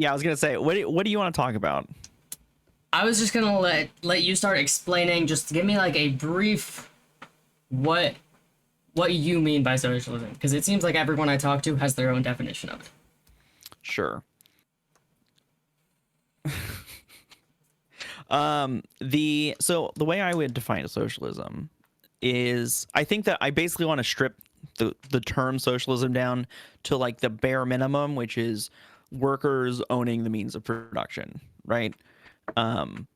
Yeah, I was gonna say, what do you want to talk about? I was just gonna let you start explaining. Just give me like a brief what what you mean by socialism, because it seems like everyone I talk to has their own definition of it. Sure. The way I would define socialism is, I think that I basically want to strip the term socialism down to like the bare minimum, which is workers owning the means of production, right? Um,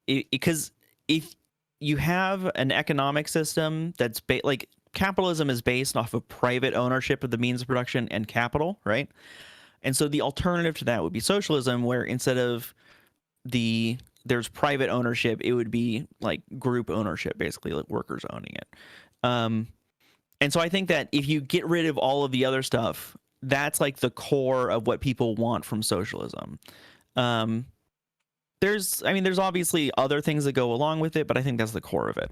because if you have an economic system that's like capitalism is based off of private ownership of the means of production and capital, right? And so the alternative to that would be socialism, where instead of there's private ownership, it would be like group ownership, basically like workers owning it. Um, and so I think that if you get rid of all of the other stuff, that's like the core of what people want from socialism. Um, there's obviously other things that go along with it, but I think that's the core of it.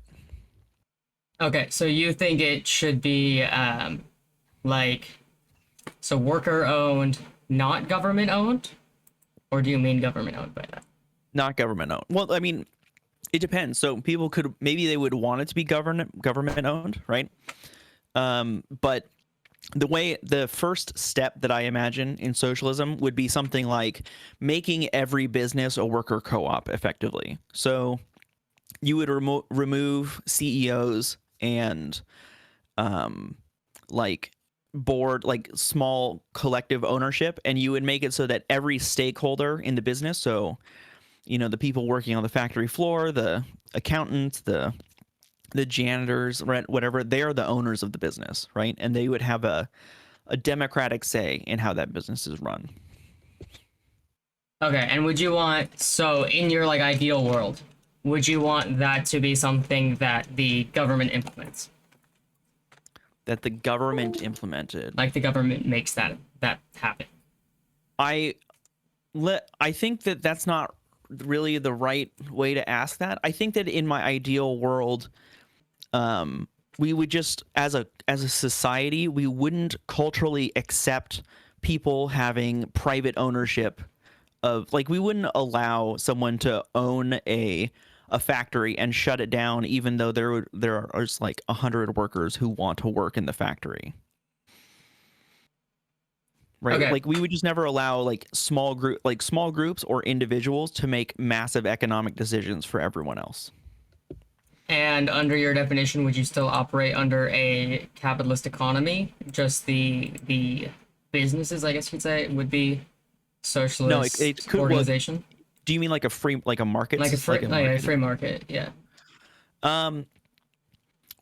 Okay, so you think it should be like so worker owned, not government owned, or do you mean government owned by that? Not government owned. Well, I mean, it depends. So people could, maybe they would want it to be government owned, right? But the first step that I imagine in socialism would be something like making every business a worker co-op effectively. So you would remove CEOs and like board, like small collective ownership, and you would make it so that every stakeholder in the business, so the people working on the factory floor, the accountants, the janitors, right, whatever, they are the owners of the business, right? And they would have a democratic say in how that business is run. Okay, and would you want, so in your like ideal world, would you want that to be something that the government implements? That the government implemented. Like the government makes that happen. I think that that's not really the right way to ask that. I think that in my ideal world, we would just, as a society, we wouldn't culturally accept people having private ownership of, like, we wouldn't allow someone to own a factory and shut it down, even though there are just like 100 workers who want to work in the factory. Right? Okay. Like, we would just never allow like small groups or individuals to make massive economic decisions for everyone else. And under your definition, would you still operate under a capitalist economy? Just the businesses, I guess you'd say, would be socialist No, it could. organization? Well, do you mean like a market? Like a free, like a like a market? free market, yeah. Well,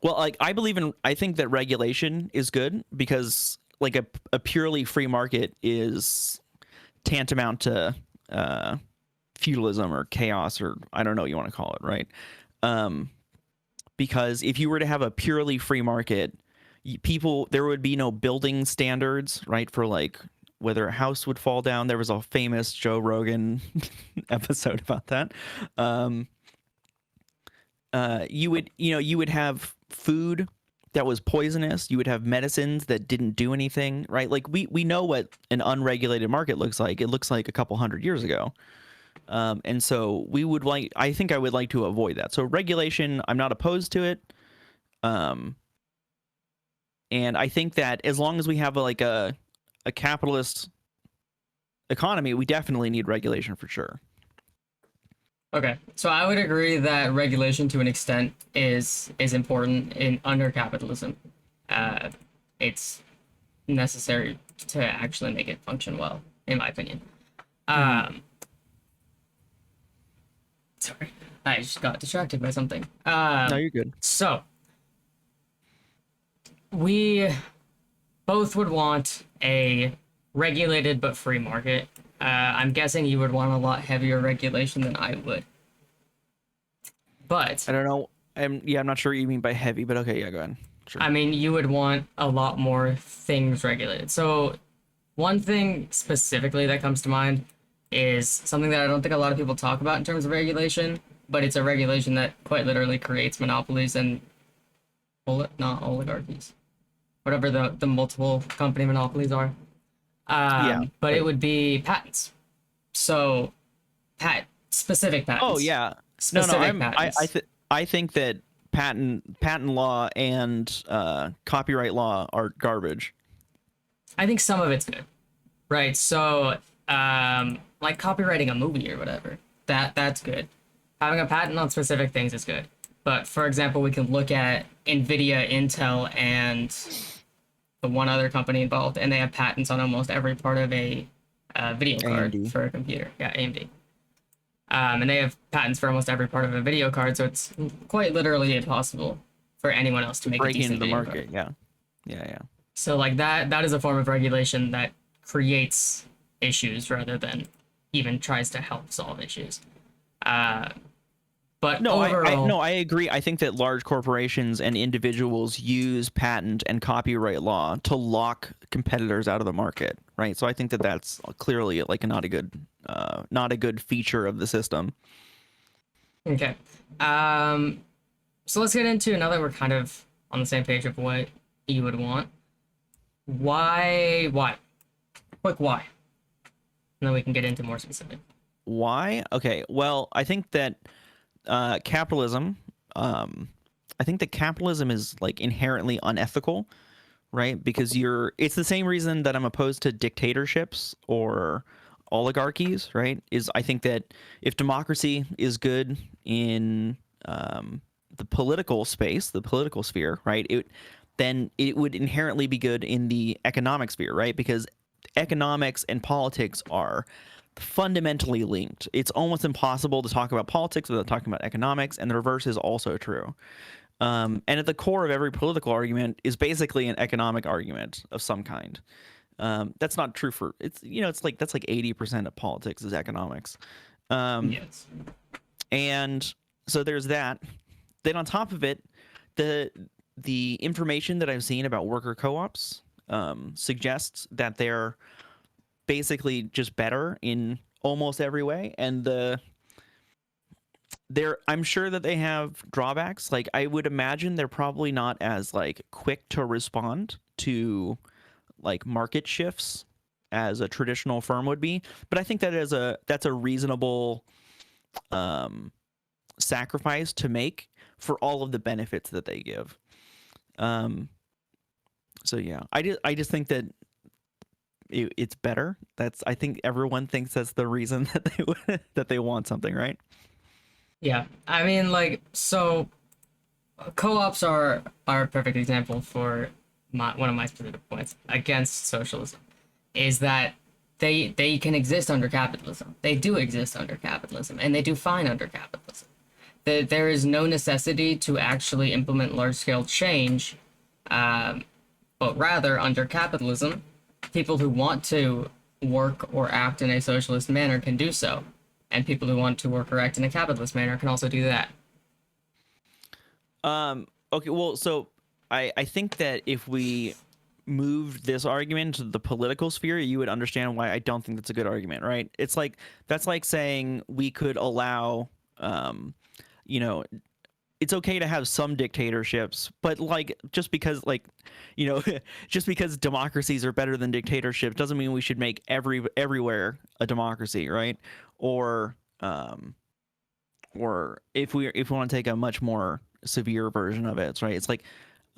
like, I think that regulation is good, because like a purely free market is tantamount to feudalism or chaos, or I don't know what you want to call it, right? Because if you were to have a purely free market, there would be no building standards, right? For like whether a house would fall down. There was a famous Joe Rogan episode about that. You would have food that was poisonous. You would have medicines that didn't do anything, right? Like, we know what an unregulated market looks like. It looks like a couple hundred years ago. And so I think I would like to avoid that. So regulation, I'm not opposed to it. And I think that as long as we have a capitalist economy, we definitely need regulation for sure. Okay, so I would agree that regulation to an extent is important in under capitalism. It's necessary to actually make it function well, in my opinion. Sorry, I just got distracted by something. No, you're good. So we both would want a regulated but free market. I'm guessing you would want a lot heavier regulation than I would. But I don't know. I'm not sure what you mean by heavy, but okay, yeah, go ahead. Sure. I mean, you would want a lot more things regulated. So one thing specifically that comes to mind is something that I don't think a lot of people talk about in terms of regulation, but it's a regulation that quite literally creates monopolies and not oligarchies, whatever the multiple company monopolies are. But it would be patents. So, specific Oh patents. yeah. No, Specific patents. I think that patent law and copyright law are garbage. I think some of it's good, right? So, like copyrighting a movie or whatever, that's good. Having a patent on specific things is good. But for example, we can look at Nvidia, Intel, and the one other company involved, and they have patents on almost every part of a video card AMD. for a computer. Yeah, AMD. And they have patents for almost every part of a video card, so it's quite literally impossible for anyone else to make a Break into decent the video market. card. Yeah. Yeah, yeah. So like that is a form of regulation that creates issues rather than even tries to help solve issues. Uh, but No, overall, no, I agree. I think that large corporations and individuals use patent and copyright law to lock competitors out of the market, right? So I think that that's clearly like not a good feature of the system. okay. Um, so let's get into now that we're kind of on the same page of what you would want. Why? Quick why? And then we can get into more specific. Why? Okay, well, I think that capitalism. I think that capitalism is like inherently unethical, right? Because it's the same reason that I'm opposed to dictatorships or oligarchies, right? Is I think that if democracy is good in the political space, the political sphere, right? Then it would inherently be good in the economic sphere, right? Because economics and politics are fundamentally linked. It's almost impossible to talk about politics without talking about economics, and the reverse is also true. And at the core of every political argument is basically an economic argument of some kind. That's not true for it's like that's like 80% of politics is economics. Yes. And so there's that. Then on top of it, the information that I've seen about worker co-ops suggests that they're basically just better in almost every way, and I'm sure that they have drawbacks. Like I would imagine they're probably not as like quick to respond to like market shifts as a traditional firm would be, but I think that's a reasonable sacrifice to make for all of the benefits that they give. So yeah, I just think that it's better. I think everyone thinks that's the reason that that they want something, right? Yeah. I mean, like, so co-ops are a perfect example for one of my specific points against socialism, is that they can exist under capitalism. They do exist under capitalism, and they do fine under capitalism. There is no necessity to actually implement large-scale change, but rather under capitalism, people who want to work or act in a socialist manner can do so, and people who want to work or act in a capitalist manner can also do that. Okay, well, so I think that if we moved this argument to the political sphere, you would understand why I don't think that's a good argument, right? It's like that's like saying we could allow you know, it's okay to have some dictatorships, but like just because like just because democracies are better than dictatorships doesn't mean we should make everywhere a democracy, right? Or if we want to take a much more severe version of it, right? It's like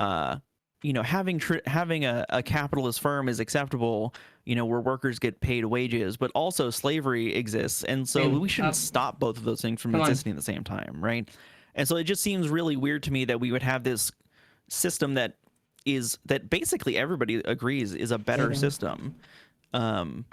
having a capitalist firm is acceptable, where workers get paid wages, but also slavery exists, and so And we shouldn't stop both of those things from come on, existing at the same time, right? And so it just seems really weird to me that we would have this system that basically everybody agrees is a better system. I mean,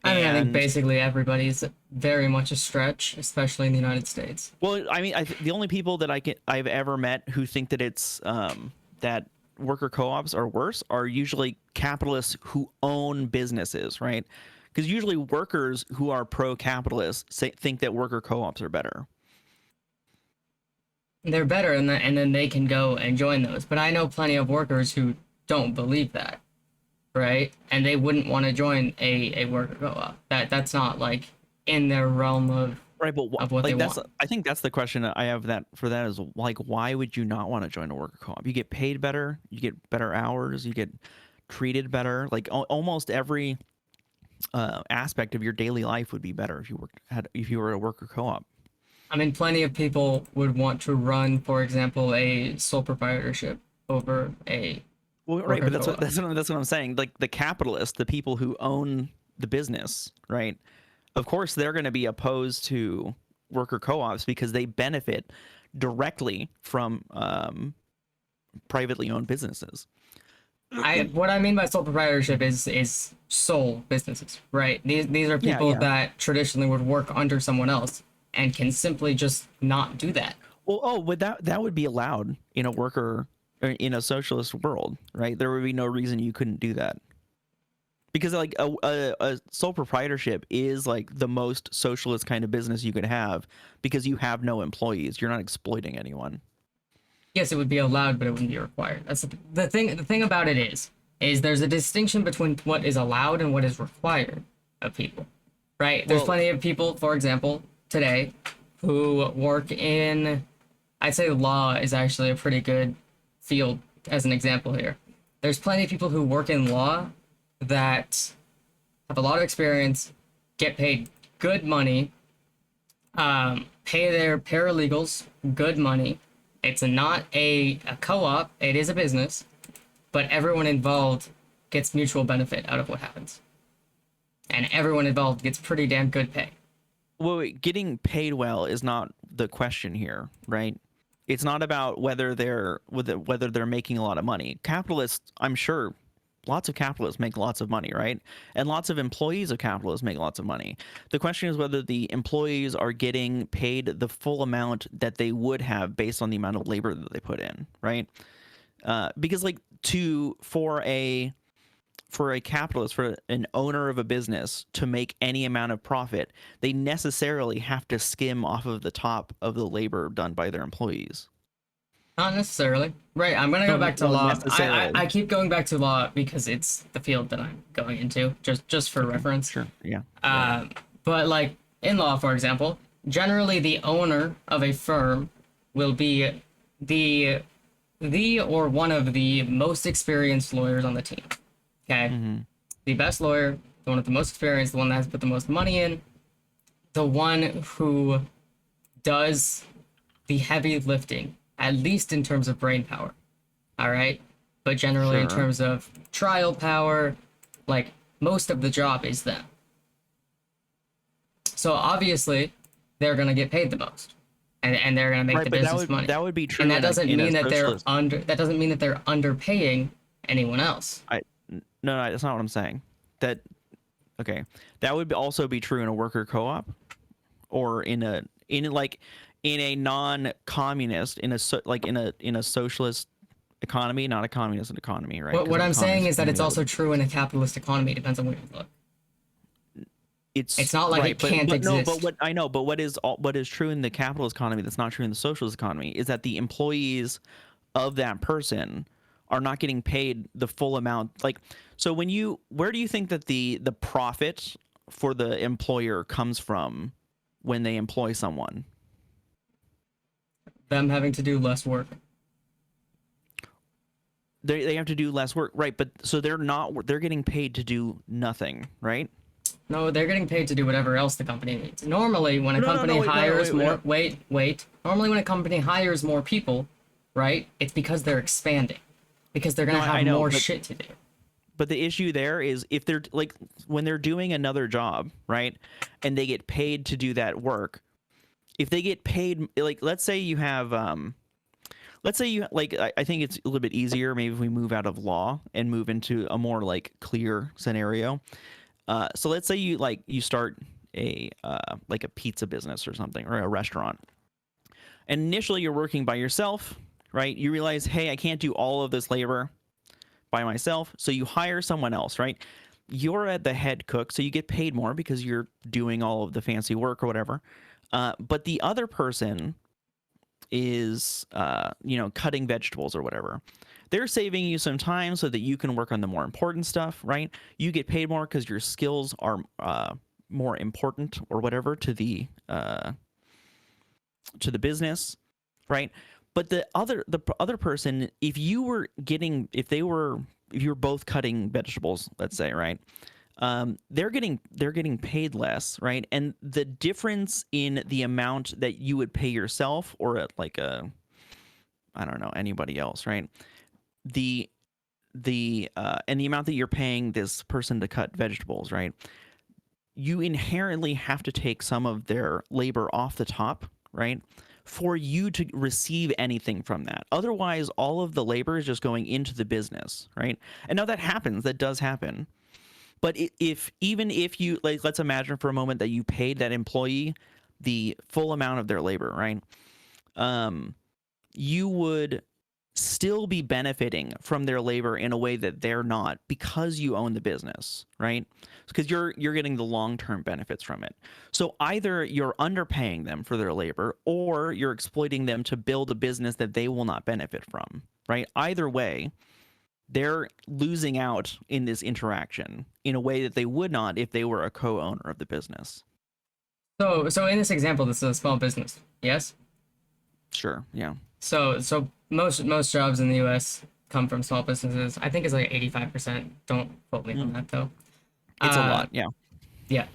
I think And basically everybody's very much a stretch, especially in the United States. well, I mean, the only people that I've ever met who think that it's that worker co-ops are worse are usually capitalists who own businesses, right? Because usually workers who are pro-capitalist think that worker co-ops are better. They're better, and then they can go and join those. But I know plenty of workers who don't believe that, right? And they wouldn't want to join a worker co-op. That's not like in their realm of Right, but what they that's want. I think that's the question I have that is like, why would you not want to join a worker co-op? You get paid better, you get better hours, you get treated better. Like almost every aspect of your daily life would be better if you were a worker co-op. I mean, plenty of people would want to run, for example, a sole proprietorship over a Well, right, worker but co-op. that's what I'm saying. Like the capitalists, the people who own the business, right? Of course, they're going to be opposed to worker co-ops because they benefit directly from privately owned businesses. What I mean by sole proprietorship is sole businesses, right? These are Yeah, people yeah. that traditionally would work under someone else and can simply just not do that. Well, oh, but that would be allowed in a worker or in a socialist world, right? There would be no reason you couldn't do that. Because like a sole proprietorship is like the most socialist kind of business you could have because you have no employees. You're not exploiting anyone. Yes, it would be allowed, but it wouldn't be required. That's the thing. The thing about it is there's a distinction between what is allowed and what is required of people, right? There's Well, plenty of people, for example, today, who work in. I'd say law is actually a pretty good field as an example here. There's plenty of people who work in law that have a lot of experience, get paid good money, pay their paralegals good money. It's not a co-op, it is a business, but everyone involved gets mutual benefit out of what happens. And everyone involved gets pretty damn good pay. well, wait, getting paid well is not the question here, right? It's not about whether they're making a lot of money. Capitalists, I'm sure, lots of capitalists make lots of money, right? And lots of employees of capitalists make lots of money. The question is whether the employees are getting paid the full amount that they would have based on the amount of labor that they put in, right? Because like for a capitalist, for an owner of a business to make any amount of profit, they necessarily have to skim off of the top of the labor done by their employees. Not necessarily. Right, I'm gonna go No, back to no, law. necessarily. I keep going back to law because it's the field that I'm going into, just for Okay, reference. sure. Yeah. Right. But like in law, for example, generally the owner of a firm will be the or one of the most experienced lawyers on the team. Okay, the best lawyer, the one with the most experience, the one that has put the most money in, the one who does the heavy lifting, at least in terms of brain power. All right, but generally in Sure. terms of trial power, like most of the job is them. So obviously, they're gonna get paid the most, and they're gonna make Right, the but business money. that would be And true that doesn't in a mean that they're socialist. under. That doesn't mean that they're underpaying anyone else. No, that's not what I'm saying. That okay, that would also be true in a worker co-op or in a non-communist in a socialist economy, not a communist economy, right? Because What in a I'm saying communist is that economy, it's also true in a capitalist economy. It depends on where you look. It's not like right, it can't but no, exist. but what is true in the capitalist economy that's not true in the socialist economy is that the employees of that person are not getting paid the full amount. Like, so where do you think that the profit for the employer comes from when they employ someone? Them having to do less work. They have to do less work, right? But so they're getting paid to do nothing, right? No, they're getting paid to do whatever else the company needs. Normally, when a company Wait, hires wait, more, no. wait. Normally, when a company hires more people, right, it's because they're expanding, because they're No, gonna have I know, more shit to do. but the issue there is if they're like when they're doing another job, right? And they get paid to do that work. If they get paid, like let's say you have let's say you like I think it's a little bit easier maybe if we move out of law and move into a more like clear scenario. So let's say you start a like a pizza business or something or a restaurant. And initially you're working by yourself, right? You realize, hey, I can't do all of this labor by myself, so you hire someone else, right? You're at the head cook, so you get paid more because you're doing all of the fancy work or whatever. But the other person is, cutting vegetables or whatever. They're saving you some time so that you can work on the more important stuff, right? You get paid more because your skills are more important or whatever to the business, right? But the other person, if you were both cutting vegetables, let's say, right? they're getting paid less, right? And the difference in the amount that you would pay yourself or at like a, I don't know, anybody else, right? The and the amount that you're paying this person to cut vegetables, right? You inherently have to take some of their labor off the top, right? For you to receive anything from that. Otherwise, all of the labor is just going into the business, right? And now that happens, that does happen. But if even if you like, let's imagine for a moment that you paid that employee the full amount of their labor, right? You would still be benefiting from their labor in a way that they're not because you own the business, right? Because you're getting the long-term benefits from it. So either you're underpaying them for their labor or you're exploiting them to build a business that they will not benefit from, right? Either way, they're losing out in this interaction in a way that they would not if they were a co-owner of the business. So in this example, this is a small business. Yes. Sure, yeah. So most jobs in the U.S. come from small businesses. I think it's like 85%. Don't quote me on that though. It's a Uh, lot, yeah. yeah.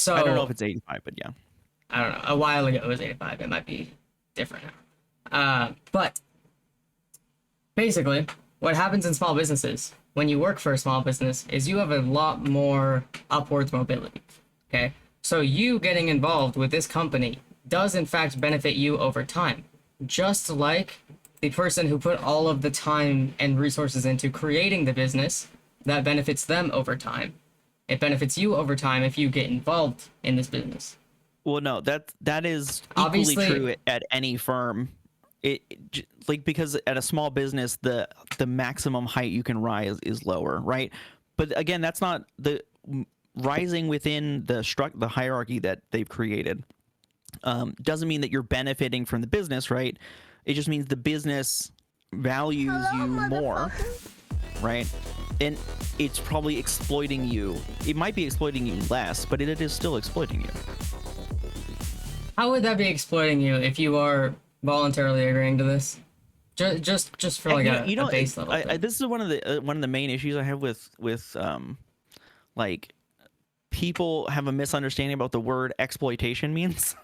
I don't know if So it's 85, but yeah. I don't know. A while ago it was 85. It might be different now. But basically, what happens in small businesses when you work for a small business is you have a lot more upwards mobility. Okay. So you getting involved with this company does in fact benefit you over time. Just like the person who put all of the time and resources into creating the business, that benefits them over time. It benefits you over time if you get involved in this business. Well, no, that is equally Obviously, true at any firm. Like because at a small business, the maximum height you can rise is lower, right? But again, that's not the rising within the hierarchy that they've created. Doesn't mean that you're benefiting from the business, right? It just means the business values you more, right? And it's probably exploiting you. It might be exploiting you less, but it is still exploiting you. how would that be exploiting you if you are voluntarily agreeing to this? Just for like a base level thing. This is one of the main issues I have with like people have a misunderstanding about the word exploitation means.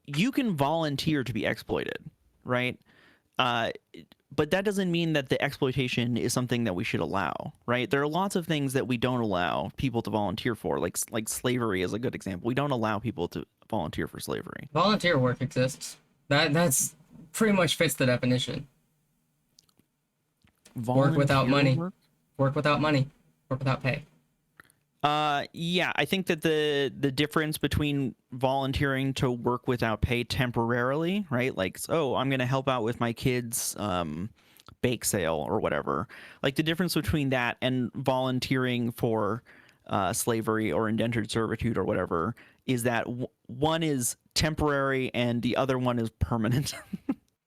You can volunteer to be exploited, right? But that doesn't mean that the exploitation is something that we should allow, right? There are lots of things that we don't allow people to volunteer for, like slavery is a good example. We don't allow people to volunteer for slavery. Volunteer work exists. That's pretty much fits the definition. Work without money. Work? Work without money. Work without pay. Yeah, I think that the difference between volunteering to work without pay temporarily, right? Like, oh, I'm going to help out with my kids' bake sale or whatever. Like the difference between that and volunteering for slavery or indentured servitude or whatever is that one is temporary and the other one is permanent.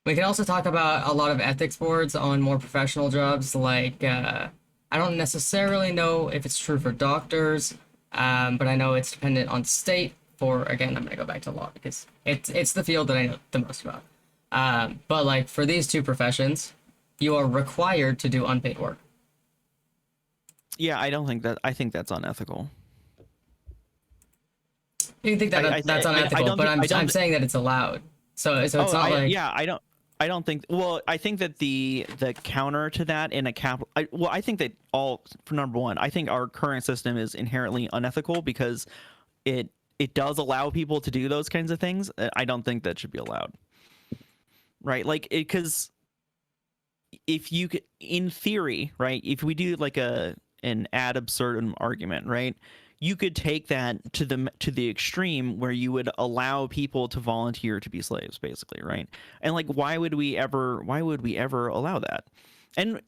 We can also talk about a lot of ethics boards on more professional jobs. Like, I don't necessarily know if it's true for doctors, but I know it's dependent on state. For again, I'm gonna go back to law because it's the field that I know the most about. But like for these two professions, you are required to do unpaid work. Yeah, I don't think that. I think that's unethical. You think that that's unethical, but I'm saying that it's allowed. So it's not like yeah, I don't think. Well, I think that the counter to that in a I think that for number one, I think our current system is inherently unethical because it does allow people to do those kinds of things. I don't think that should be allowed. Right? Like because if you could, in theory, right? If we do like an ad absurdum argument, right? You could take that to the extreme where you would allow people to volunteer to be slaves, basically, right? And like, why would we ever allow that? And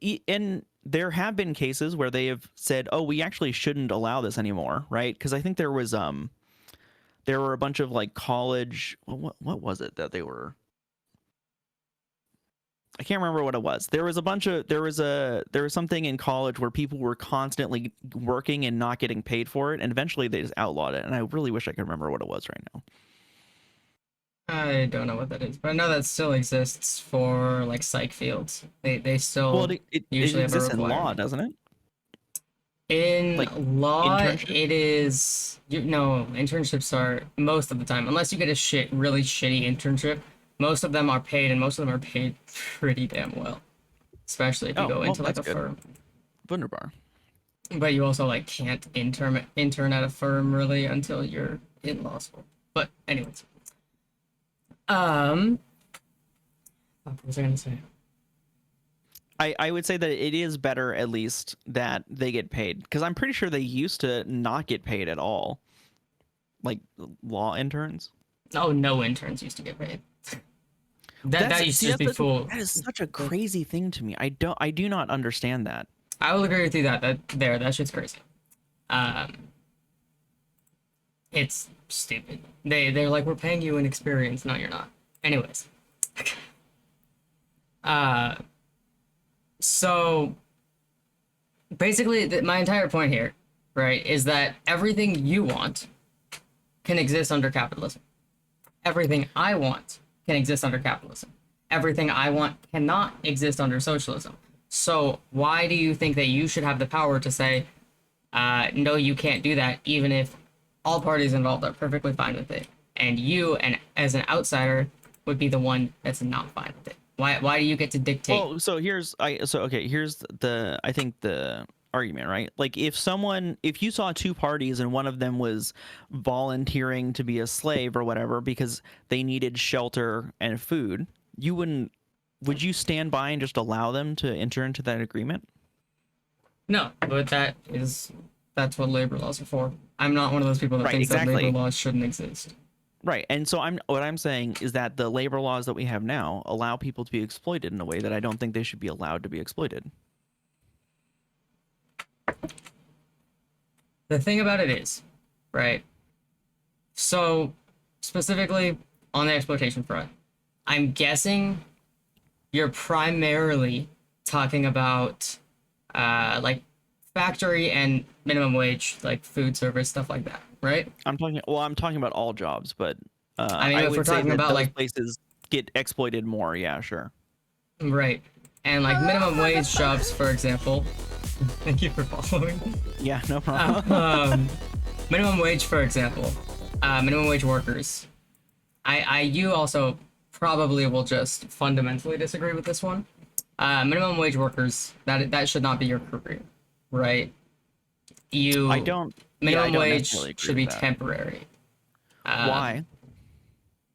there have been cases where they have said, oh, we actually shouldn't allow this anymore, right? Because I think there were a bunch of like college, what was it that they were? I can't remember what it was. There was something in college where people were constantly working and not getting paid for it, and eventually they just outlawed it. And I really wish I could remember what it was right now. I don't know what that is, but I know that still exists for like psych fields. They still It usually have a exists in law, requirement. doesn't it? In Like law, internship? it is no internships are most of the time, unless you get a really shitty internship. Most of them are paid, and most of them are paid pretty damn well, especially if you Oh, go well, into like that's a good. firm. Wunderbar. But you also like can't intern at a firm really until you're in law school. But anyways, um, what was I gonna say? I would say that it is better at least that they get paid because I'm pretty sure they used to not get paid at all, like law interns. Oh, no interns used to get paid. That used to just be full. That is such a crazy thing to me. I do not understand that. I will agree with you that shit's crazy. Um, it's stupid. They're like we're paying you an experience. No, you're not. Anyways, uh, so basically, my entire point here, right, is that everything you want can exist under capitalism. Everything I want can exist under capitalism. Everything I want cannot exist under socialism. So why do you think that you should have the power to say, no, you can't do that, even if all parties involved are perfectly fine with it, and you, and as an outsider, would be the one that's not fine with it? Why do you get to dictate? Well, so here's the I think the argument, right? Like if you saw two parties and one of them was volunteering to be a slave or whatever because they needed shelter and food, you wouldn't would you stand by and just allow them to enter into that agreement? No, but that's what labor laws are for. I'm not one of those people that Right, thinks that labor exactly. laws shouldn't exist. Right. And so what I'm saying is that the labor laws that we have now allow people to be exploited in a way that I don't think they should be allowed to be exploited. The thing about it is, right? So, specifically on the exploitation front, I'm guessing you're primarily talking about like factory and minimum wage, like food service, stuff like that, right? I'm talking about all jobs, but I mean, I if we're would say talking that about those like, places get exploited more. Yeah, sure. right, and like minimum wage jobs, for example. Thank you for following. Yeah, no problem. Minimum wage, for example, minimum wage workers. You also probably will just fundamentally disagree with this one. Minimum wage workers, that should not be your career, right? I You don't. Yeah, I minimum don't wage necessarily agree should with be that. temporary. Why?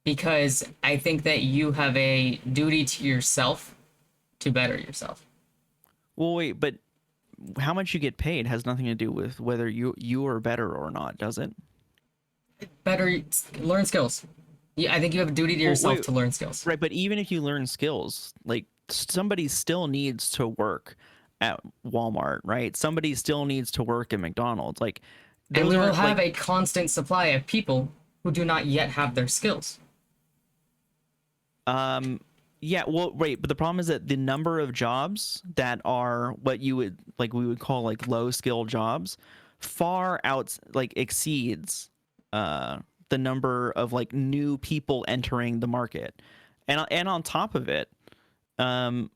Because I think that you have a duty to yourself to better yourself. Well, wait, but how much you get paid has nothing to do with whether you are better or not, does it? Better learn skills. Yeah, I think you have a duty to Well, yourself wait, to learn skills. right, but even if you learn skills, like somebody still needs to work at Walmart, right? Somebody still needs to work at McDonald's. Like And those we will aren't have like a constant supply of people who do not yet have their skills. yeah, well, wait, but the problem is that the number of jobs that are what you would like we would call like low skill jobs far out like exceeds the number of like new people entering the market. And on top of it, um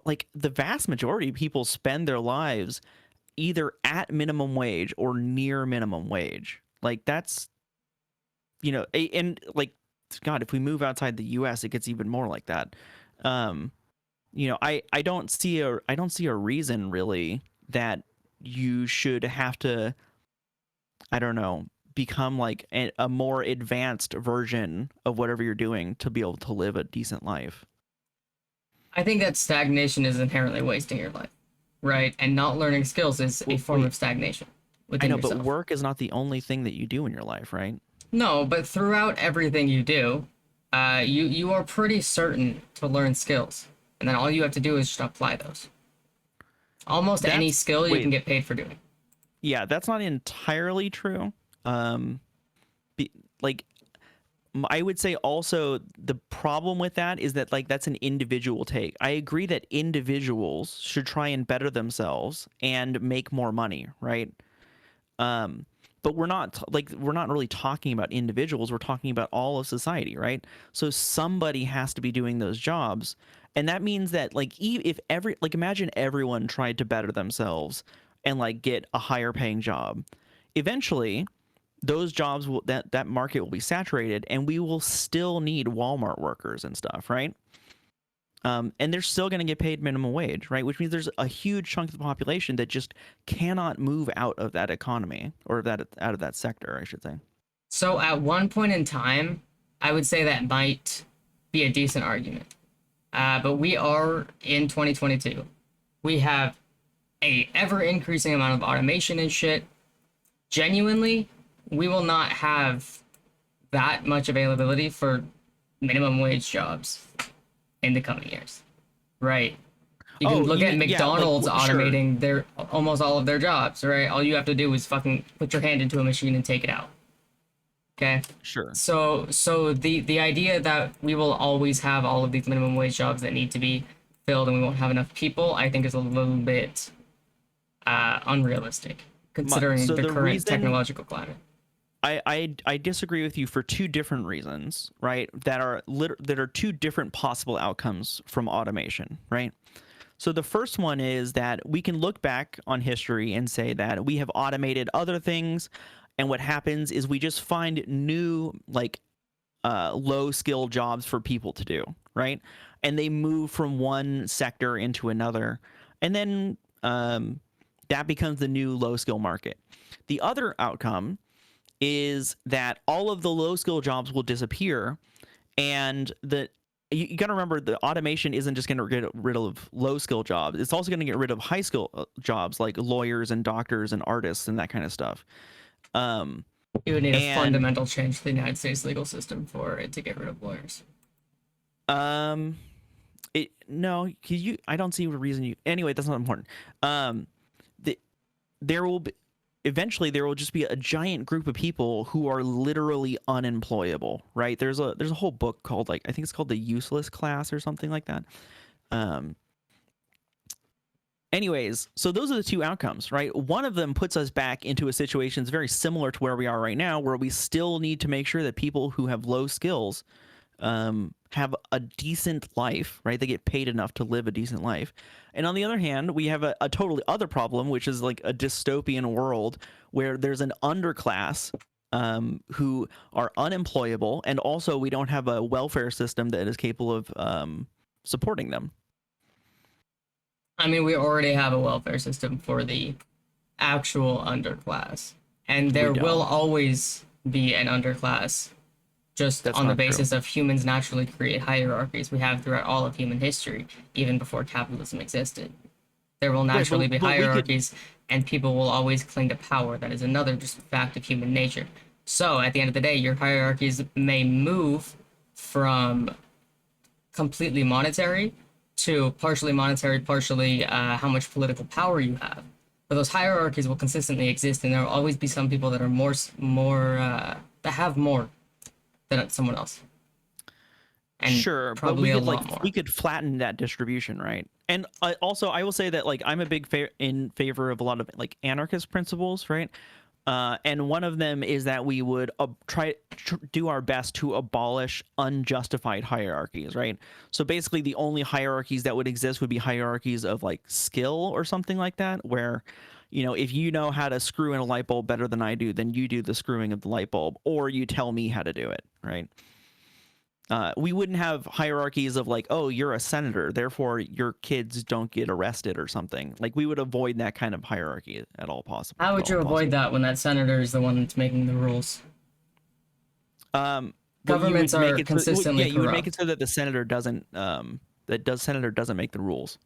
like the vast majority of people spend their lives either at minimum wage or near minimum wage. Like that's and like God, if we move outside the US, it gets even more like that. um I don't see a reason really that you should have to, I don't know, become like a more advanced version of whatever you're doing to be able to live a decent life. I think that stagnation is inherently wasting your life, right? And not learning skills is a Well, form wait, of stagnation I within know, but yourself. work is not the only thing that you do in your life, right? No, but throughout everything you do, you are pretty certain to learn skills, and then all you have to do is just apply those. Almost any That's skill you can wait, get paid for doing. yeah, that's not entirely true. Um, like I would say also the problem with that is that like that's an individual take. I agree that individuals should try and better themselves and make more money, right? Um, but we're not really talking about individuals. We're talking about all of society, right? So somebody has to be doing those jobs, and that means that like if every like imagine everyone tried to better themselves and like get a higher paying job. Eventually, those jobs will that market will be saturated, and we will still need Walmart workers and stuff, right? And they're still going to get paid minimum wage, right? Which means there's a huge chunk of the population that just cannot move out of that economy, or that out of that sector, I should say. So at one point in time, I would say that might be a decent argument. But we are in 2022. We have a ever increasing amount of automation and shit. Genuinely, we will not have that much availability for minimum wage jobs in the coming years, right? You can look at McDonald's automating their almost all of their jobs, right? All you have to do is fucking put your hand into a machine and take it out. Okay. Sure. So the idea that we will always have all of these minimum wage jobs that need to be filled and we won't have enough people, I think is a little bit unrealistic considering the current technological climate. I disagree with you for two different reasons, right? That are two different possible outcomes from automation, right? So the first one is that we can look back on history and say that we have automated other things, and what happens is we just find new like low skill jobs for people to do, right? And they move from one sector into another, and then that becomes the new low skill market. The other outcome is that all of the low skill jobs will disappear, and you got to remember the automation isn't just going to get rid of low skill jobs. It's also going to get rid of high skill jobs like lawyers and doctors and artists and that kind of stuff. You would need a fundamental change to the United States legal system for it to get rid of lawyers. No, I don't see a reason you. Anyway, that's not important. There will be. Eventually there will just be a giant group of people who are literally unemployable, right? There's a whole book called, like, I think it's called The Useless Class or something like that. Anyways, so those are the two outcomes, right? One of them puts us back into a situation that's very similar to where we are right now, where we still need to make sure that people who have low skills have a decent life, right? They get paid enough to live a decent life. And on the other hand, we have a totally other problem, which is like a dystopian world where there's an underclass who are unemployable, and also we don't have a welfare system that is capable of supporting them. I mean, we already have a welfare system for the actual underclass, and there will always be an underclass. Just on the basis of humans naturally create hierarchies. We have throughout all of human history, even before capitalism existed. There will naturally be hierarchies, and people will always cling to power. That is another just fact of human nature. So, at the end of the day, your hierarchies may move from completely monetary to partially monetary, partially how much political power you have. But those hierarchies will consistently exist, and there will always be some people that are more that have more than someone else. And sure, but we could flatten that distribution, right? And I will say that, like, I'm a big in favor of a lot of like anarchist principles, right? And one of them is that we would do our best to abolish unjustified hierarchies, right? So basically, the only hierarchies that would exist would be hierarchies of like skill or something like that, where, you know, if you know how to screw in a light bulb better than I do, then you do the screwing of the light bulb, or you tell me how to do it, right? We wouldn't have hierarchies of like, oh, you're a senator, therefore your kids don't get arrested or something. Like, we would avoid that kind of hierarchy at all possible. How would you avoid that when that senator is the one that's making the rules? Governments are consistently corrupt. You would make it so that the senator doesn't make the rules,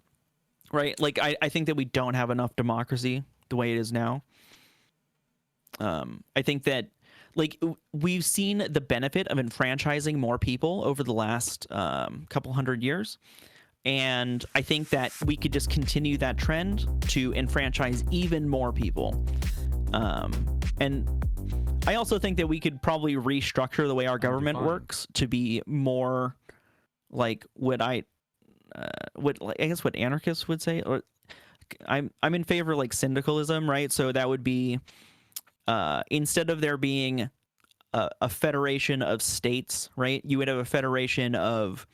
right? Like, I think that we don't have enough democracy the way it is now. I think that, like, we've seen the benefit of enfranchising more people over the last couple hundred years, and I think that we could just continue that trend to enfranchise even more people. And I also think that we could probably restructure the way our government works to be more like what anarchists would say. Or I'm in favor of, like, syndicalism, right? So that would be, instead of there being a federation of states, right, you would have a federation of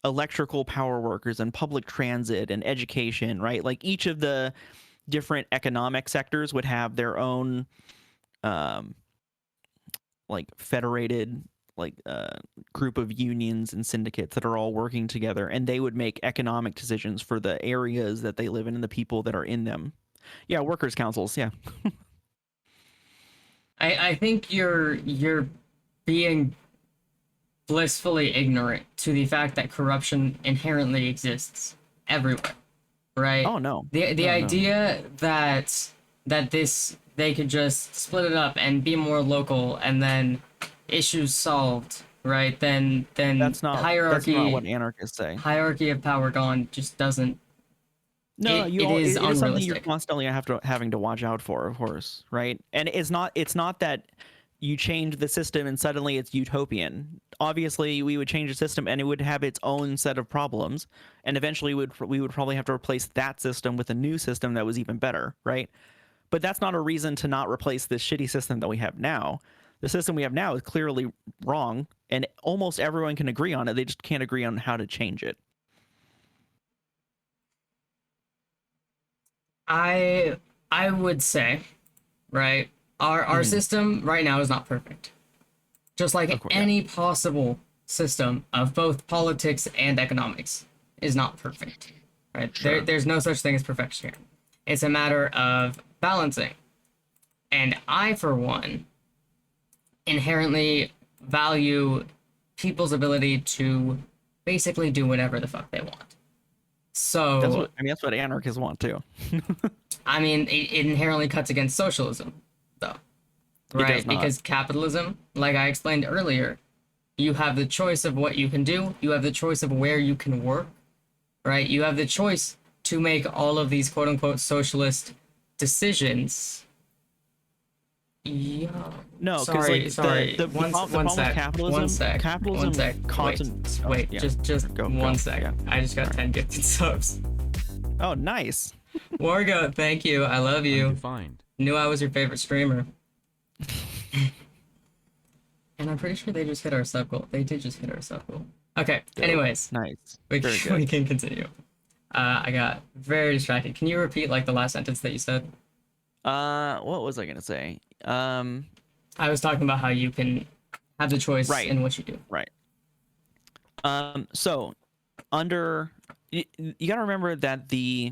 electrical power workers and public transit and education, right? Like, each of the different economic sectors would have their own um, like federated like group of unions and syndicates that are all working together, and they would make economic decisions for the areas that they live in and the people that are in them. Yeah, workers' councils. Yeah. I think you're being blissfully ignorant to the fact that corruption inherently exists everywhere, right? Oh no. The No, no. idea that this they could just split it up and be more local and then issues solved, right? Then That's the not what anarchists say. hierarchy of power gone just doesn't. No, It is it is something you're unrealistic. constantly having to watch out for, of course, right? And it's not that you change the system and suddenly it's utopian. Obviously, we would change the system and it would have its own set of problems, and eventually we would probably have to replace that system with a new system that was even better, right? But that's not a reason to not replace this shitty system that we have now. The system we have now is clearly wrong, and almost everyone can agree on it. They just can't agree on how to change it. I would say, right, our system right now is not perfect. Just like Of course, yeah. any possible system of both politics and economics is not perfect. Right? Sure. There's no such thing as perfection here. It's a matter of balancing. And I, for one, inherently value people's ability to basically do whatever the fuck they want. So That's what anarchists want too. I mean, it inherently cuts against socialism, though, right? does not. Because capitalism, like I explained earlier, you have the choice of what you can do, you have the choice of where you can work, right? You have the choice to make all of these quote unquote socialist decisions. Yeah. No, because like sorry. the problem with capitalism, One sec. Wait, yeah. just Go, one go. sec. Yeah. I just got 10 gifted subs. Oh, nice. Wargo, thank you. I love you. Undefined. Knew I was your favorite streamer. And I'm pretty sure they just hit our sub goal. They did just hit our sub goal. Okay, anyways, Nice. we Very can, good. we can continue. I got very distracted. Can you repeat like the last sentence that you said? What was I gonna say? I was talking about how you can have the choice Right. in what you do. Right. So under you got to remember that the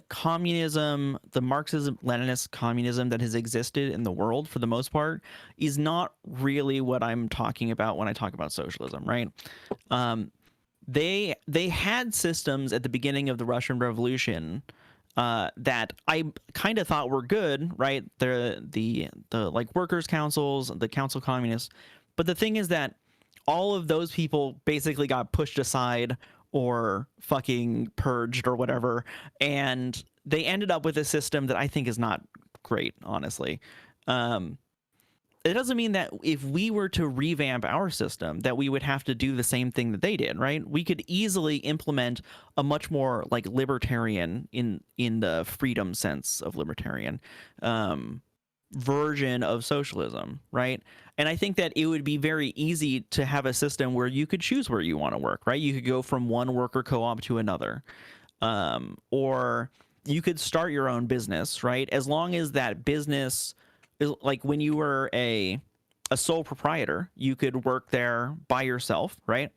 communism, the Marxism, Leninist communism that has existed in the world for the most part is not really what I'm talking about when I talk about socialism, right? They had systems at the beginning of the Russian Revolution that I kind of thought were good, right? The like workers' councils, the council communists. But the thing is that all of those people basically got pushed aside or fucking purged or whatever, and they ended up with a system that I think is not great, honestly. It doesn't mean that if we were to revamp our system that we would have to do the same thing that they did, right? We could easily implement a much more like libertarian in the freedom sense of libertarian version of socialism, right? And I think that it would be very easy to have a system where you could choose where you want to work, right? You could go from one worker co-op to another, or you could start your own business, right? As long as that business is like when you were a sole proprietor, you could work there by yourself, right?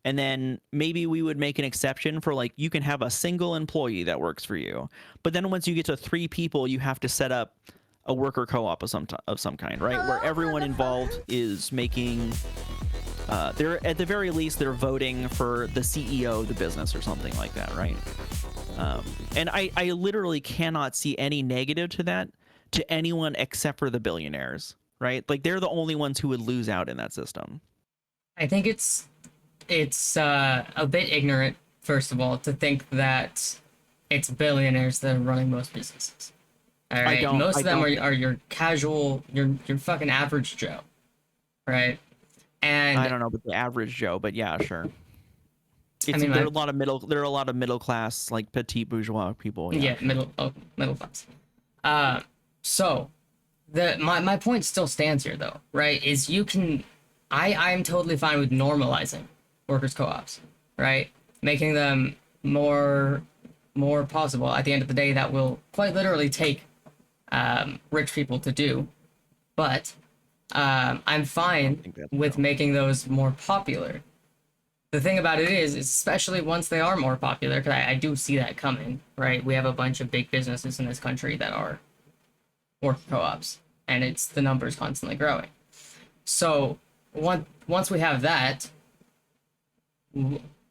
And then maybe we would make an exception for like you can have a single employee that works for you, but then once you get to 3 people, you have to set up a worker co-op of some kind, right? Where everyone involved is making, they're at the very least they're voting for the CEO of the business or something like that, right? And I literally cannot see any negative to that to anyone except for the billionaires, right? Like they're the only ones who would lose out in that system. I think it's a bit ignorant, first of all, to think that it's billionaires that are running most businesses. All right, most of them are your casual, your fucking average Joe, right? And I don't know about the average Joe, but yeah, sure. It's, mean, there are a lot of middle class, like petite bourgeois people. Yeah, middle class. So my point still stands here though, right? Is you can I'm totally fine with normalizing workers co-ops, right? Making them more more possible. At the end of the day, that will quite literally take rich people to do. But I'm I don't fine think that's with true. making those more popular. The thing about it is especially once they are more popular, because I do see that coming, right? We have a bunch of big businesses in this country that are worker co-ops, and it's the numbers constantly growing. So once we have that,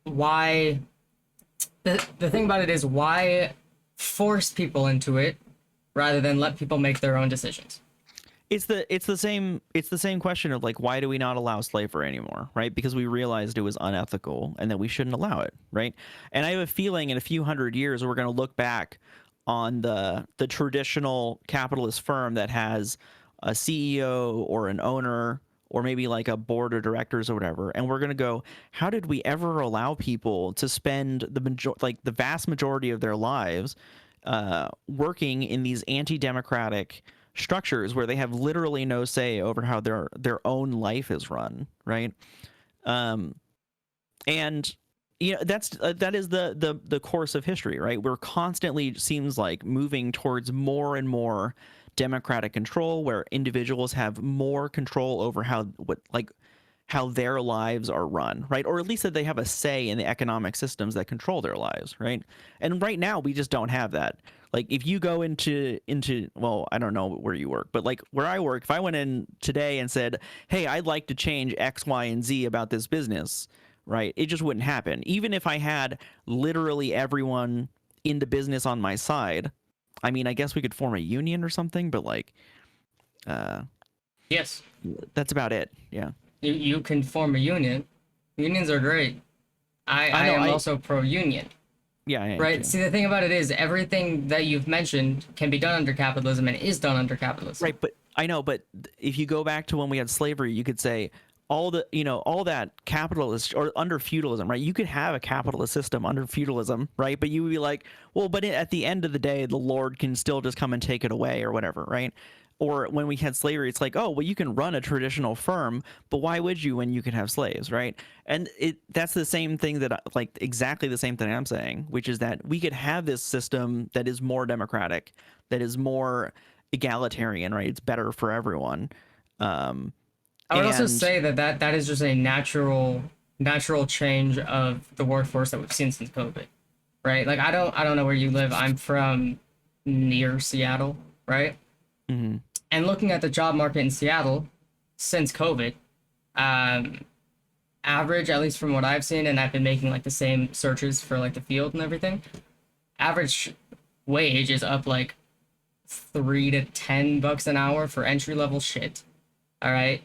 why the thing about it is why force people into it rather than let people make their own decisions? It's the same question of like, why do we not allow slavery anymore, right? Because we realized it was unethical and that we shouldn't allow it, right? And I have a feeling in a few hundred years we're going to look back on the traditional capitalist firm that has a CEO or an owner or maybe like a board of directors or whatever, and we're going to go, how did we ever allow people to spend the vast majority of their lives working in these anti-democratic structures where they have literally no say over how their own life is run, right? Um, and that is the course of history, right? We're constantly, seems like, moving towards more and more democratic control, where individuals have more control over how their lives are run, right? Or at least that they have a say in the economic systems that control their lives, right? And right now we just don't have that. Like if you go into well, I don't know where you work, but like where I work, if I went in today and said, "Hey, I'd like to change X, Y, and Z about this business," right? It just wouldn't happen. Even if I had literally everyone in the business on my side. I mean, I guess we could form a union or something, but like uh Yes, that's about it. Yeah. you can form a union. Unions are great. I I know am I also pro union. Yeah, I am Right. too. See, the thing about it is everything that you've mentioned can be done under capitalism and is done under capitalism. Right, but I know, but if you go back to when we had slavery, you could say all that capitalist or under feudalism, right? You could have a capitalist system under feudalism, right? But you would be like, well, but at the end of the day, the Lord can still just come and take it away or whatever, right? Or when we had slavery, it's like, oh, well, you can run a traditional firm, but why would you when you can have slaves, right? And that's the same thing like exactly the same thing I'm saying, which is that we could have this system that is more democratic, that is more egalitarian, right? It's better for everyone. Um, I would also and say that is just a natural change of the workforce that we've seen since COVID, right? Like I don't know where you live. I'm from near Seattle, right? mhm. And looking at the job market in Seattle since COVID, um, average, at least from what I've seen, and I've been making like the same searches for like the field and everything, average wage is up like $3 to $10 an hour for entry level shit. All right.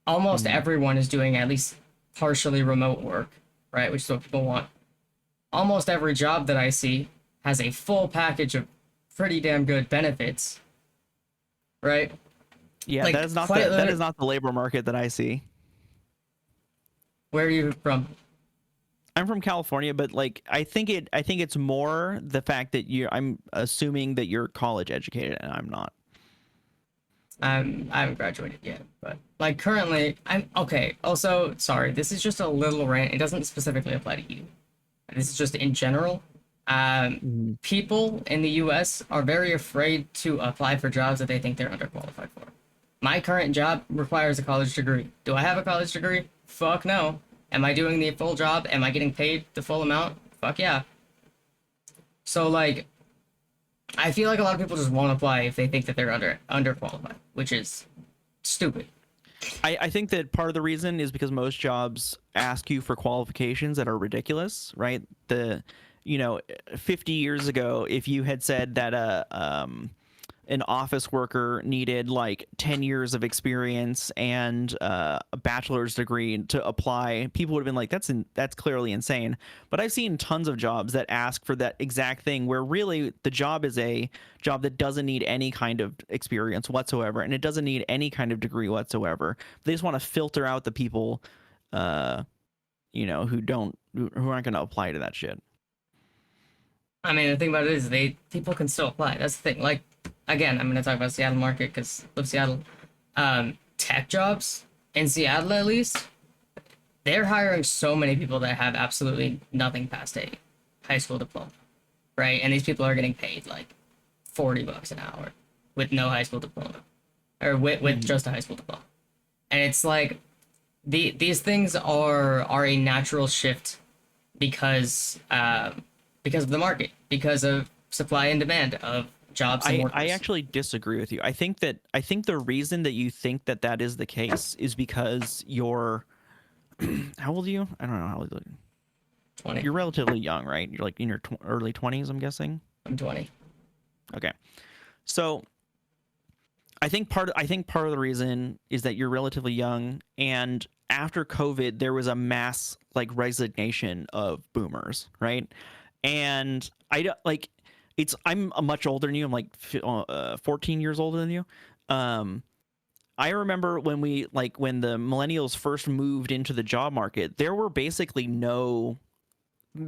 Almost Mhm. everyone is doing at least partially remote work, right? Which is what people want. Almost every job that I see has a full package of pretty damn good benefits, right? Yeah, Like that is not the labor market that I see. where are you from? I'm from California, but like I think it's more the fact that I'm assuming that you're college educated and I'm not. I haven't graduated yet, but like currently I'm okay. Also, sorry, this is just a little rant. It doesn't specifically apply to you. This is just in general. Mhm. People in the US are very afraid to apply for jobs that they think they're underqualified for. My current job requires a college degree. Do I have a college degree? Fuck no. Am I doing the full job? Am I getting paid the full amount? Fuck yeah. So like I feel like a lot of people just won't apply if they think that they're underqualified, which is stupid. I think that part of the reason is because most jobs ask you for qualifications that are ridiculous, right? 50 years ago, if you had said that an office worker needed like 10 years of experience and a bachelor's degree to apply, people would have been like, that's clearly insane. But I've seen tons of jobs that ask for that exact thing, where really the job is a job that doesn't need any kind of experience whatsoever, and it doesn't need any kind of degree whatsoever. They just want to filter out the people, uh, who aren't going to apply to that shit. I mean, the thing about it is they people can still apply. That's the thing. Like again, I'm gonna talk about Seattle market because I live Seattle. Tech jobs in Seattle at least, they're hiring so many people that have absolutely nothing past a high school diploma. right? And these people are getting paid like $40 an hour with no high school diploma, or with Mhm. just a high school diploma. And it's like these things are a natural shift because of the market, because of supply and demand of jobs and I workers. actually disagree with you. I think the reason that you think that that is the case is because you're how old are you? I don't know how old are you. 20. You're relatively young, right? You're like in your early 20s, I'm guessing. I'm 20. Okay. So, I think part of the reason is that you're relatively young, and after COVID there was a mass like resignation of boomers, right? And I don't like it's I'm a much older than you. I'm like 14 years older than you. Um I remember when the millennials first moved into the job market, there were basically no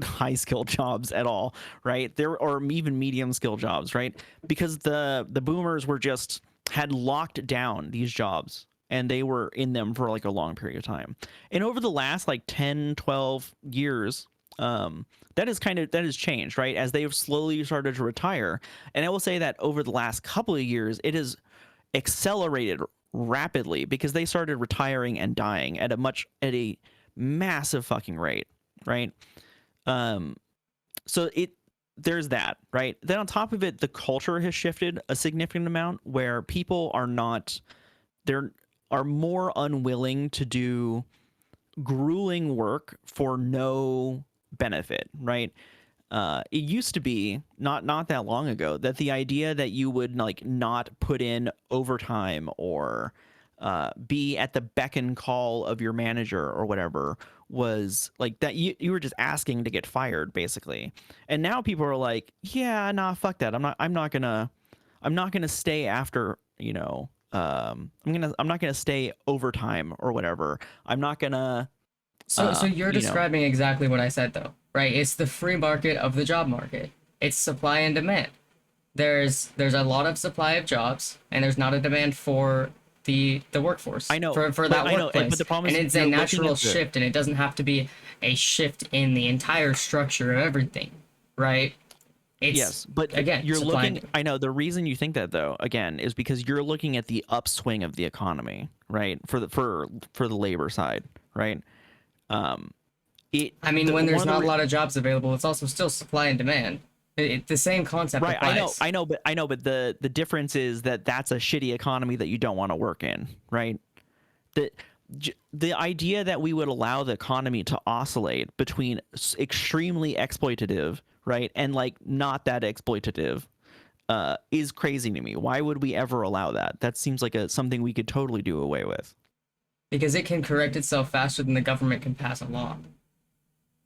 high skill jobs at all, right? There or even medium skill jobs, right? Because the boomers were just had locked down these jobs and they were in them for like a long period of time. And over the last like 10, 12 years, that has changed, right? As they've slowly started to retire. And I will say that over the last couple of years, it has accelerated rapidly because they started retiring and dying at a massive fucking rate, right? Um, so it there's that, right? Then on top of it, the culture has shifted a significant amount where people are not they're are more unwilling to do grueling work for no benefit, right? It used to be not that long ago that the idea that you would like not put in overtime or be at the beck and call of your manager or whatever was like that you were just asking to get fired basically. And now people are like, yeah, nah, fuck that. I'm not gonna stay after, I'm not gonna stay overtime or whatever. I'm not gonna So you're you know describing exactly what I said though, right? It's the free market of the job market. It's supply and demand. There's a lot of supply of jobs and there's not a demand for the workforce I know, for but that I know, but workplace. the problem And is it's a you're looking natural at the shift and it doesn't have to be a shift in the entire structure of everything, right? It's yes, but again you're supply and looking. demand. I know the reason you think that though, again, is because you're looking at the upswing of the economy, right? For the labor side, right? Um, I mean, when one there's of the not a lot of jobs available, it's also still supply and demand. The same concept right. applies. I know, but the difference is that that's a shitty economy that you don't want to work in, right? The the idea that we would allow the economy to oscillate between extremely exploitative, right, and like not that exploitative is crazy to me. Why would we ever allow that? That seems like something we could totally do away with. Because it can correct itself faster than the government can pass a law.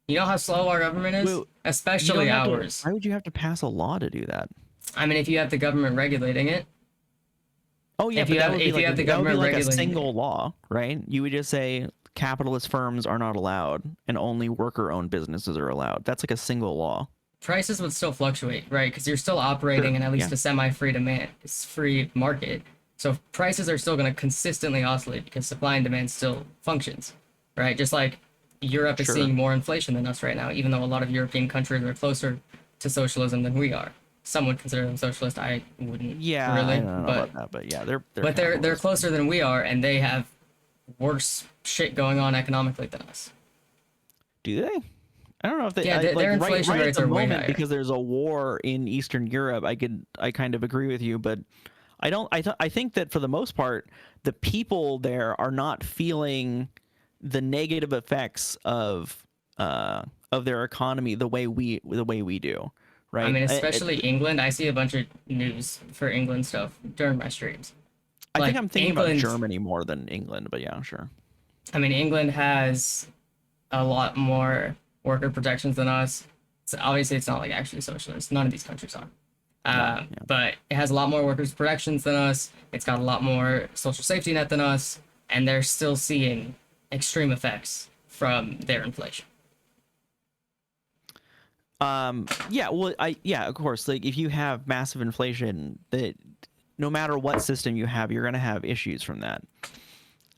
You know how slow our government is? Well, you Especially don't have to. ours. Why would you have to pass a law to do that? I mean, if you have the government regulating it, Oh yeah, but if you have the that would be government like a regulating it, single law, right? You would just say capitalist firms are not allowed and only worker-owned businesses are allowed. That's like a single law. prices would still fluctuate, right? Because you're still operating Sure. in at Yeah. least a semi-free demand, free market. So prices are still going to consistently oscillate because supply and demand still functions, right? Just like Europe is Sure. seeing more inflation than us right now, even though a lot of European countries are closer to socialism than we are. Some would consider them socialist. I wouldn't Yeah, I really, don't know but about that, but yeah, they're they're capitalists. closer than we are, and they have worse shit going on economically than us. Do they? I don't know if they Yeah, like their inflation right at rates the are way moment higher. because there's a war in Eastern Europe. I kind of agree with you, but I don't. I think that for the most part, the people there are not feeling the negative effects of their economy the way we do, I right? mean, especially England. I see a bunch of news for England stuff during my streams. I think Like I'm thinking about England, Germany more than England, but yeah, sure. I mean, England has a lot more worker protections than us. So obviously, it's not like actually socialist. None of these countries are. No, yeah. But it has a lot more workers' protections than us. It's got a lot more social safety net than us, and they're still seeing extreme effects from their inflation. Yeah, well, yeah, of course. Like if you have massive inflation, that no matter what system you have, you're gonna have issues from that.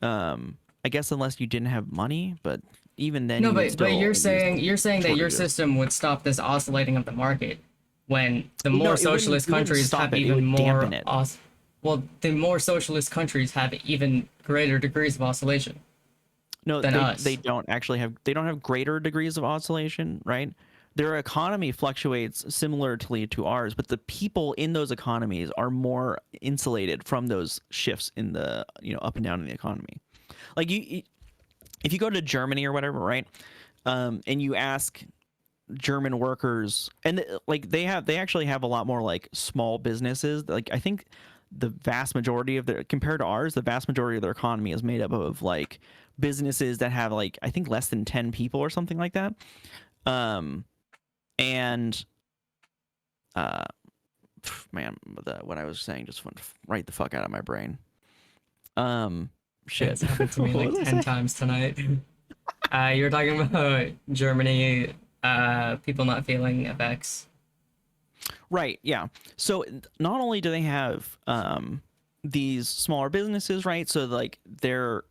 I guess unless you didn't have money, but even then No, you would but still use you're saying that your shortages. system would stop this oscillating of the market. when the No, more socialist it wouldn't countries stop have it. It even would dampen more it. well, the more socialist countries have even greater degrees of oscillation No, than they us. don't actually have, they don't have greater degrees of oscillation, right? Their economy fluctuates similarly to ours, but the people in those economies are more insulated from those shifts in the, up and down in the economy. Like if you go to Germany or whatever, right? And you ask German workers, and like they actually have a lot more like small businesses. Like I think the vast majority of their, compared to ours, the vast majority of their economy is made up of like businesses that have like, I think, less than 10 people or something like that. And uh man, what I was saying just went right the fuck out of my brain. Yeah, Shit. it's happened to me What like was I 10 saying? times tonight. You were talking about Germany, people not feeling effects. Right, yeah. So not only do they have these smaller businesses, right? So like they're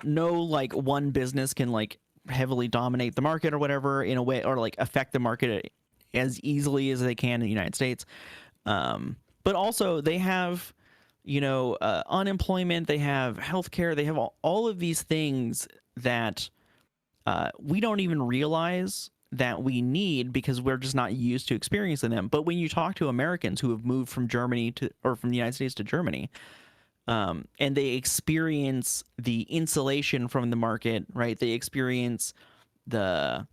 no like one business can like heavily dominate the market or whatever in a way, or like affect the market as easily as they can in the United States. But also they have, unemployment, they have healthcare, they have all of these things that we don't even realize that we need because we're just not used to experiencing them. But when you talk to Americans who have moved from Germany to, or from the United States to Germany, and they experience the insulation from the market, right? They experience the,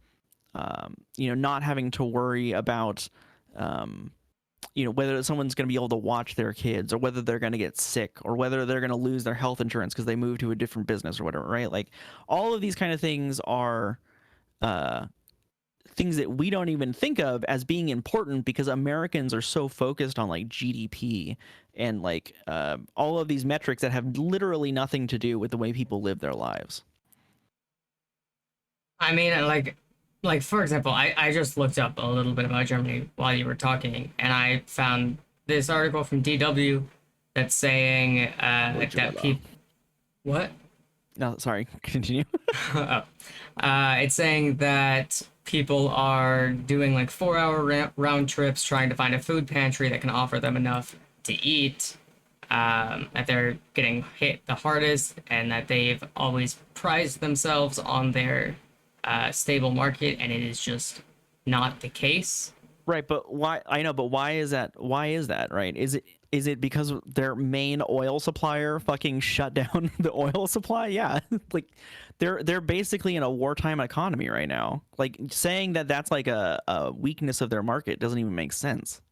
not having to worry about, whether someone's going to be able to watch their kids, or whether they're going to get sick, or whether they're going to lose their health insurance because they move to a different business or whatever, right? Like all of these kind of things are uh, things that we don't even think of as being important because Americans are so focused on like GDP and like all of these metrics that have literally nothing to do with the way people live their lives. I mean, like for example, I just looked up a little bit about Germany while you were talking, and I found this article from DW that's saying that people what? No, sorry, continue. Oh. It's saying that people are doing like 4 hour round trips trying to find a food pantry that can offer them enough to eat. That they're getting hit the hardest, and that they've always prized themselves on their stable market, and it is just not the case. Right, but why? I know, but why is that? Why is that? Right? Is it because their main oil supplier fucking shut down the oil supply? Yeah, like they're basically in a wartime economy right now. Like saying that that's like a weakness of their market doesn't even make sense.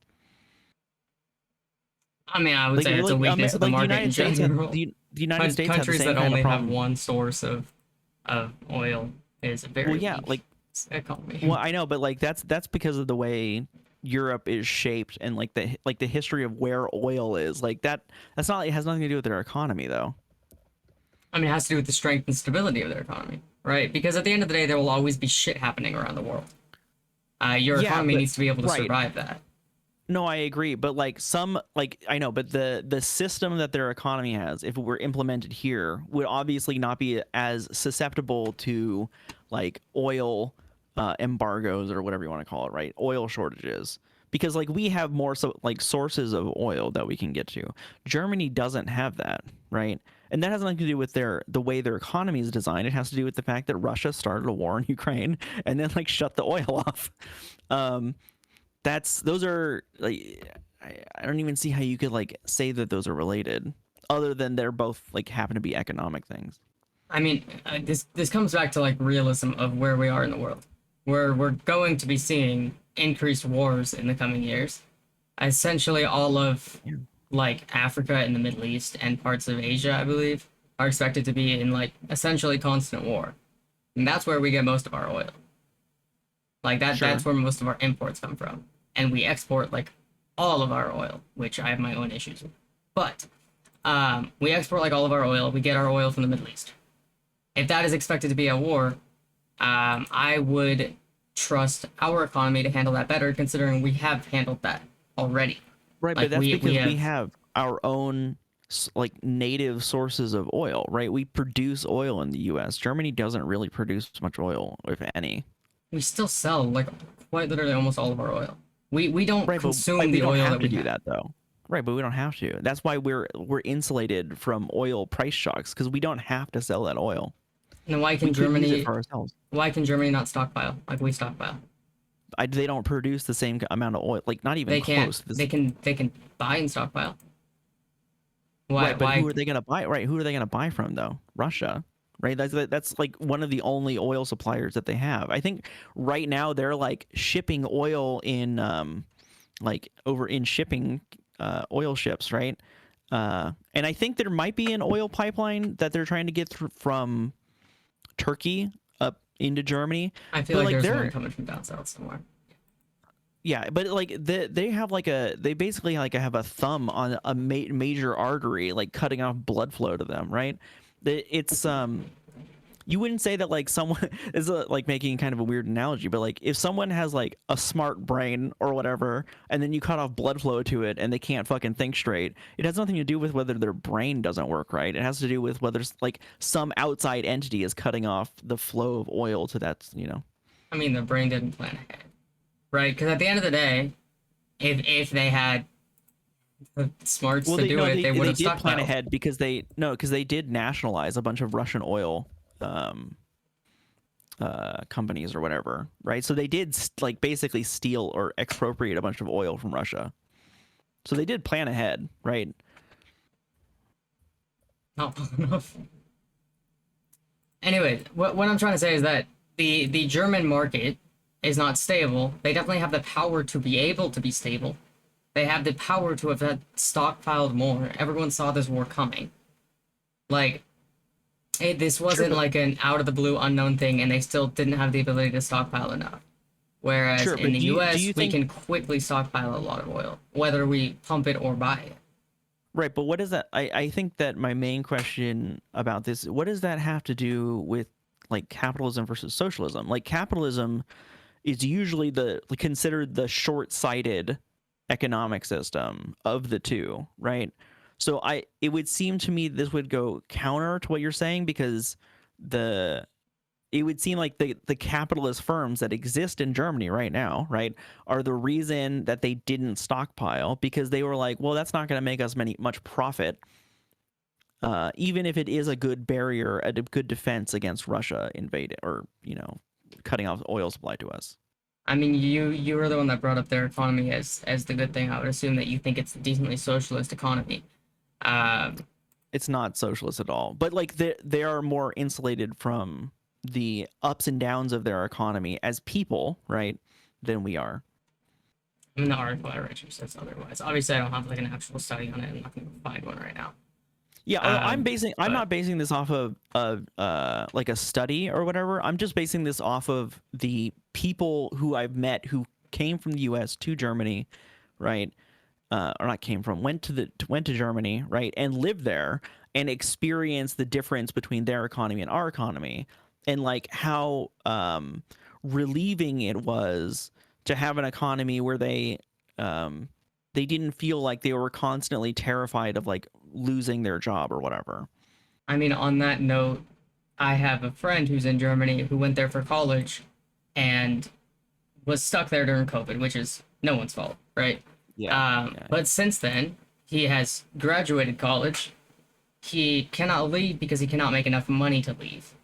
I mean, I would say it's a weakness of the Like the market in United States have general. the United States have the Countries same that kind of only have problem. one source of oil is a Well, very yeah, weak like economy. well, I know, but like that's because of the way Europe is shaped and like the history of where oil is. Like that's not, it has nothing to do with their economy though. I mean, it has to do with the strength and stability of their economy, right? Because at the end of the day, there will always be shit happening around the world. Your Yeah, economy but needs to be able to right. survive that. No, I agree, but like some, like I know, but the system that their economy has, if it were implemented here, would obviously not be as susceptible to like oil embargoes or whatever you want to call it, right? Oil shortages, because like we have more so like sources of oil that we can get to. Germany doesn't have that, right? And that has nothing to do with the way their economy is designed. It has to do with the fact that Russia started a war in Ukraine and then like shut the oil off. Um, those are like, I don't even see how you could like say that those are related, other than they're both like happen to be economic things. I mean, this comes back to like realism of where we are in the world. We're going to be seeing increased wars in the coming years. Essentially, all of Yeah. like Africa and the Middle East and parts of Asia, I believe, are expected to be in like essentially constant war, and that's where we get most of our oil. Like that's Sure. where most of our imports come from. And we export like all of our oil, which I have my own issues with. But we export like all of our oil. We get our oil from the Middle East. If that is expected to be a war, I would trust our economy to handle that better, considering we have handled that already. Right, but Like that's we because we have. have our own like native sources of oil, right? We produce oil in the U.S. Germany doesn't really produce much oil, if any. We still sell like quite literally almost all of our oil. We don't Right, but consume we the don't oil have that to we do have. that though. Right, but we don't have to. That's why we're insulated from oil price shocks because we don't have to sell that oil. And why We can could use it Germany for ourselves. why can Germany not stockpile like we stockpile? They don't produce the same amount of oil, like not even They can't. close. This, They can buy and stockpile. Why right, but who why are they going to buy? Right, who are they going to buy from though? Russia, right? That's like one of the only oil suppliers that they have. I think right now they're like shipping oil in like over in shipping oil ships, right? And I think there might be an oil pipeline that they're trying to get through from Turkey up into Germany, I feel but like like there's they're one coming from down south somewhere. yeah, but like they have like they basically like have a thumb on a major artery, like cutting off blood flow to them, right? It's you wouldn't say that like someone is like making kind of a weird analogy, but like if someone has like a smart brain or whatever, and then you cut off blood flow to it and they can't fucking think straight, it has nothing to do with whether their brain doesn't work right. It has to do with whether like some outside entity is cutting off the flow of oil to that, you know. I mean, the brain didn't plan ahead, right? Because at the end of the day, if they had the smarts Well, to they do no, it, they would they have did plan stockpiled. ahead because they did nationalize a bunch of Russian oil um, companies or whatever, right? So they did like basically steal or expropriate a bunch of oil from Russia. So they did plan ahead, right? Not well enough. Anyway, what I'm trying to say is that the German market is not stable. They definitely have the power to be able to be stable. They have the power to have had stockpiled more. Everyone saw this war coming. Like, this Sure, wasn't but like an out of the blue unknown thing, and they still didn't have the ability to stockpile enough. Whereas sure, in but the do US, you we think can quickly stockpile a lot of oil, whether we pump it or buy it. right? But what does that? I think that my main question about this, what does that have to do with like capitalism versus socialism? Like capitalism is usually considered the short-sighted economic system of the two, right? So it would seem to me this would go counter to what you're saying because the it would seem like the capitalist firms that exist in Germany right now, right, are the reason that they didn't stockpile because they were like, well, that's not going to make us much profit, even if it is a good barrier, a good defense against Russia invading or cutting off oil supply to us. I mean, you were the one that brought up their economy as the good thing. I would assume that you think it's a decently socialist economy. Um, It's not socialist at all, but like they are more insulated from the ups and downs of their economy as people, right, than we are. I mean, the article I read says otherwise. Obviously, I don't have like an actual study on it. I'm not going to find one right now. Yeah, I'm But not basing this off of like a study or whatever. I'm just basing this off of the people who I've met who came from the US to Germany, right? Or not came from, went to Germany, right? And lived there and experienced the difference between their economy and our economy and like how relieving it was to have an economy where they didn't feel like they were constantly terrified of like losing their job or whatever. I mean, on that note, I have a friend who's in Germany who went there for college and was stuck there during COVID, which is no one's fault, right? Yeah. Yeah. But since then, he has graduated college. He cannot leave because he cannot make enough money to leave.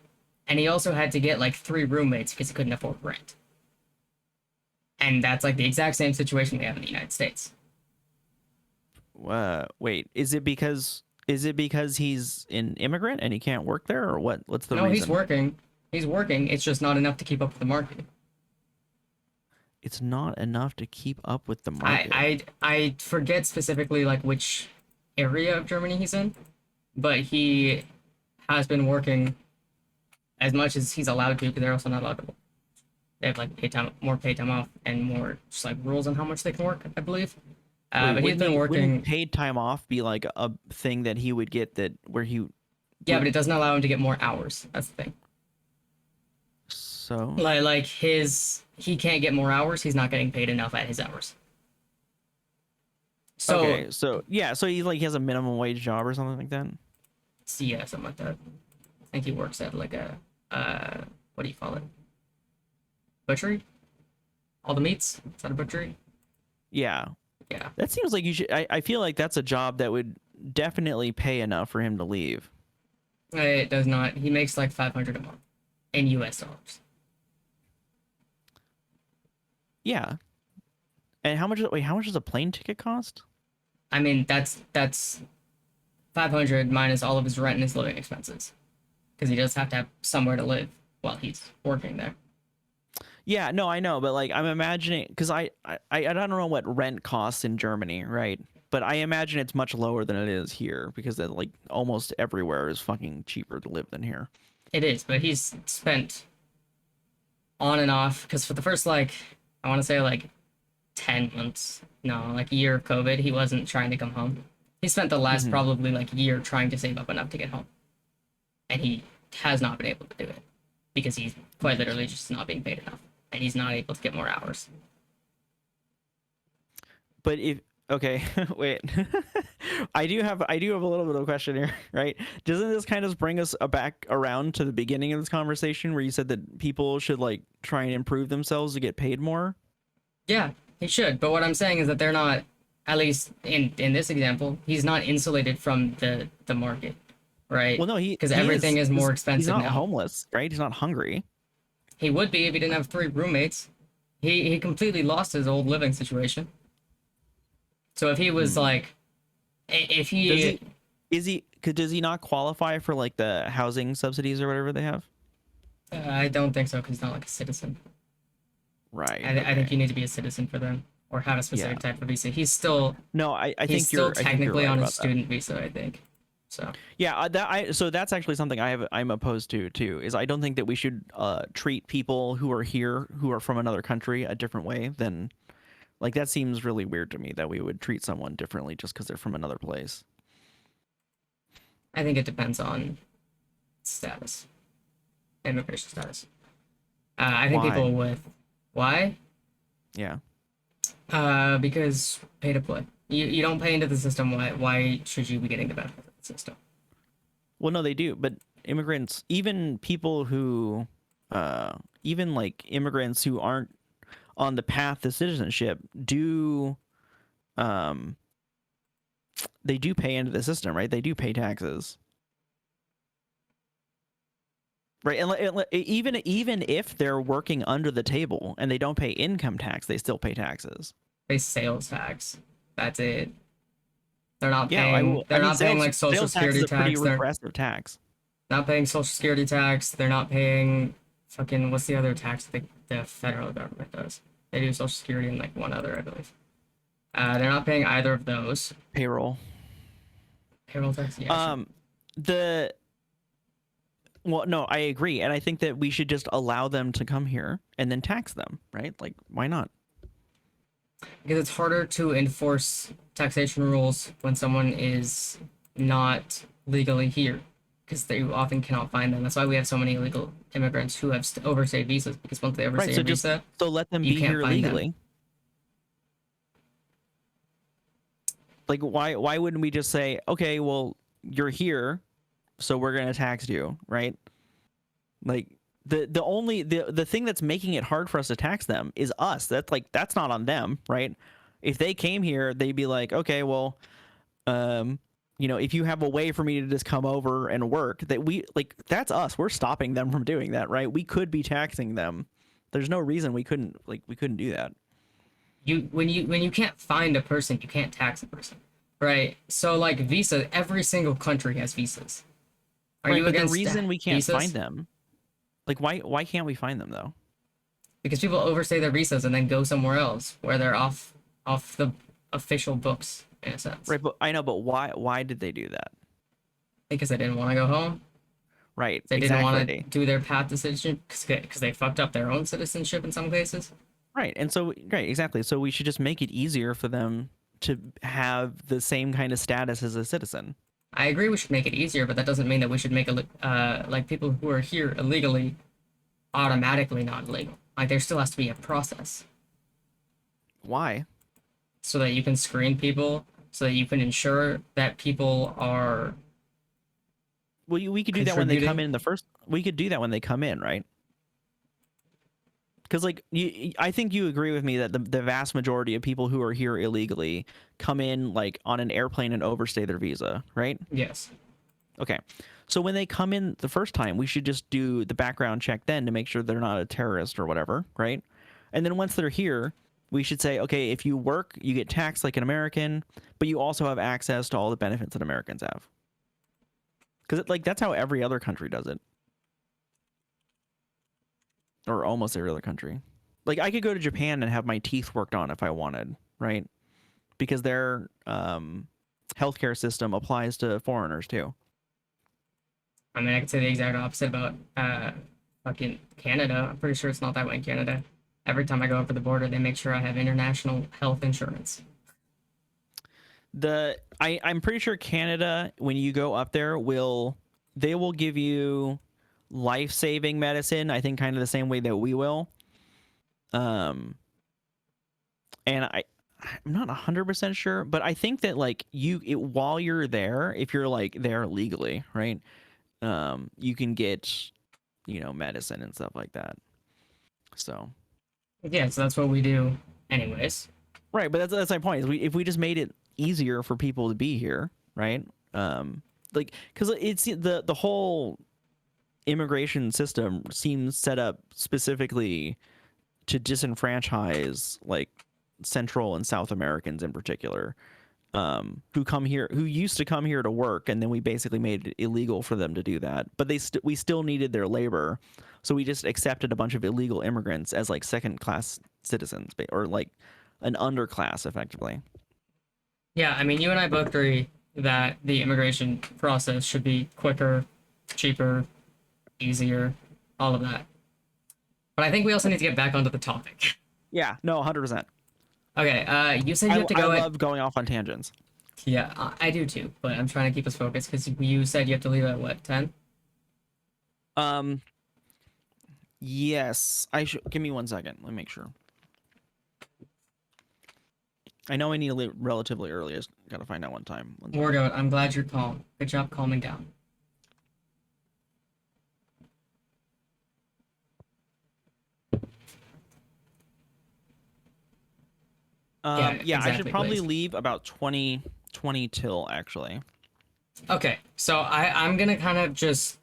And he also had to get like 3 roommates because he couldn't afford rent. And that's like the exact same situation we have in the United States. Wait, is it because he's an immigrant and he can't work there or what? What's the No, he's reason? working. He's working. It's just not enough to keep up with the market. It's not enough to keep up with the I market. I I forget specifically like which area of Germany he's in, but he has been working as much as he's allowed to because they're also not allowed to. They have like more paid time off, and more just like rules on how much they can work, I believe. Wait, But he's been wouldn't working. paid time off be like a thing that he would get that where he Yeah, but would it doesn't allow him to get more hours. That's the thing. so Like he can't get more hours. He's not getting paid enough at his hours. So okay, so yeah, so he has a minimum wage job or something like that. yeah, something like that. I think he works at like a what do you call it? Butchery? All the meats? Is that a butchery? Yeah. Yeah, That seems like you should. I feel like that's a job that would definitely pay enough for him to leave. it does not. He makes like 500 a month in U.S. dollars. Yeah. And how much? Wait, how much does a plane ticket cost? I mean, that's 500 minus all of his rent and his living expenses, because he does have to have somewhere to live while he's working there. Yeah, no, I know, but like I'm imagining because I don't know what rent costs in Germany, right? But I imagine it's much lower than it is here because like almost everywhere is fucking cheaper to live than here. It is, but he's spent on and off because for the first like I want to say like 10 months, no, like a year of COVID, he wasn't trying to come home. He spent the last Hmm. probably like year trying to save up enough to get home, and he has not been able to do it because he's quite literally just not being paid enough, and he's not able to get more hours. But if okay, wait, I do have a little bit of a question here, right? Doesn't this kind of bring us back around to the beginning of this conversation where you said that people should like try and improve themselves to get paid more? Yeah, he should, but what I'm saying is that they're not. At least in this example, he's not insulated from the market, right? Well, no, he Because he everything is. is more He's expensive not now. homeless, right? He's not hungry. He would be if he didn't have three roommates. He completely lost his old living situation. So if he was Hmm. like, if Does he, he? Is he? Does he not qualify for like the housing subsidies or whatever they have? I don't think so because he's not like a citizen. Right. I think Okay. you need to be a citizen for them or have a Yeah. specific type of visa. No, I He's think still you're technically right on a about that. student visa, I think. So Yeah, so that's actually something I'm opposed to too. Is I don't think that we should treat people who are here who are from another country a different way than like that seems really weird to me that we would treat someone differently just because they're from another place. I think it depends on status, immigration status. I think Why? people with why? Yeah. Because pay to play. You don't pay into the system. Why should you be getting the benefit of the system? Well, no, they do, but immigrants, even people who, even like immigrants who aren't on the path to citizenship, do, um, they do pay into the system, right? They do pay taxes, right? And even if they're working under the table and they don't pay income tax, they still pay taxes. Pay sales tax. That's it. They're not Yeah, I paying. will. I They're mean, not paying sales like social sales tax is security a pretty tax. They're regressive tax. not paying social security tax. They're not paying fucking what's the other tax the federal government does? They do social security and like one other, I believe. They're not paying either of those. Payroll. Payroll tax, yeah, sure. Um, the Well, no, I agree, and I think that we should just allow them to come here and then tax them, right? Like, why not? Because it's harder to enforce taxation rules when someone is not legally here, because they often cannot find them. That's why we have so many illegal immigrants who have overstayed visas. Because once they Right. overstay a So just visa, so let them you be can't here find them. legally. Like, why wouldn't we just say, okay, well, you're here, so we're gonna tax you, right? Like the thing that's making it hard for us to tax them is us. That's not on them, right? If they came here, they'd be like, okay, well, um, if you have a way for me to just come over and work, that we like that's us. We're stopping them from doing that, right? We could be taxing them. There's no reason we couldn't do that. When you can't find a person, you can't tax a person, right? So like visa, every single country has visas. Are Right, you but the against reason we can't find visas? them, like why can't we find them though? Because people overstay their visas and then go somewhere else where they're off the official books in a sense. Right, but I know, but why did they do that? Because they didn't want to go home. Right, They didn't want to exactly. do their path to citizenship because they fucked up their own citizenship in some cases. Right. And so, right, exactly. So we should just make it easier for them to have the same kind of status as a citizen. I agree we should make it easier, but that doesn't mean that we should make it like people who are here illegally automatically not legal. Like there still has to be a process Why? so that you can screen people, so that you can ensure that people are Well, we could do that when they come contributing. in the first. We could do that when they come in, right? Because like I think you agree with me that the vast majority of people who are here illegally come in like on an airplane and overstay their visa, right? Yes. Okay. So when they come in the first time, we should just do the background check then to make sure they're not a terrorist or whatever, right? And then once they're here, we should say, okay, if you work, you get taxed like an American, but you also have access to all the benefits that Americans have. Because like that's how every other country does it, or almost every other country. Like I could go to Japan and have my teeth worked on if I wanted, right? Because their healthcare system applies to foreigners too. I mean, I could say the exact opposite about fucking Canada. I'm pretty sure it's not that way in Canada. Every time I go over the border, they make sure I have international health insurance. I'm pretty sure Canada, when you go up there, will give you life-saving medicine, I think kind of the same way that we will. And I'm not 100% sure, but I think that like while you're there, if you're like there legally, right? You can get, medicine and stuff like that. So Yeah, so that's what we do anyways. right, but that's my point. Is if we just made it easier for people to be here, right? Like because it's the whole immigration system seems set up specifically to disenfranchise like Central and South Americans in particular, who used to come here to work, and then we basically made it illegal for them to do that. But we still needed their labor, so we just accepted a bunch of illegal immigrants as like second class citizens, or like an underclass, effectively. Yeah, I mean, you and I both agree that the immigration process should be quicker, cheaper, easier, all of that. But I think we also need to get back onto the topic. Yeah, no, 100%. Okay, you said you have to go. I love going off on tangents. Yeah, I do too, but I'm trying to keep us focused because you said you have to leave at what, 10? Yes, I should. Give me 1 second. Let me make sure. I know I need to leave relatively early. I just gotta find out one time. We're good. I'm glad you're calm. Good job calming down. Yeah, exactly, I should probably please. leave about 20 till, actually. Okay, so I'm gonna kind of just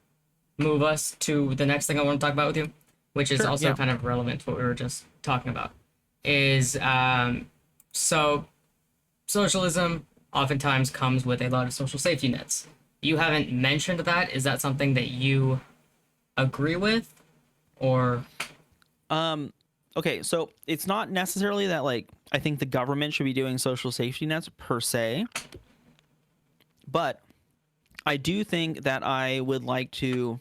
move us to the next thing I want to talk about with you, which is Sure, also yeah. kind of relevant to what we were just talking about. Is so socialism oftentimes comes with a lot of social safety nets. You haven't mentioned that. Is that something that you agree with, or Okay, so it's not necessarily that like I think the government should be doing social safety nets per se, but I do think that I would like to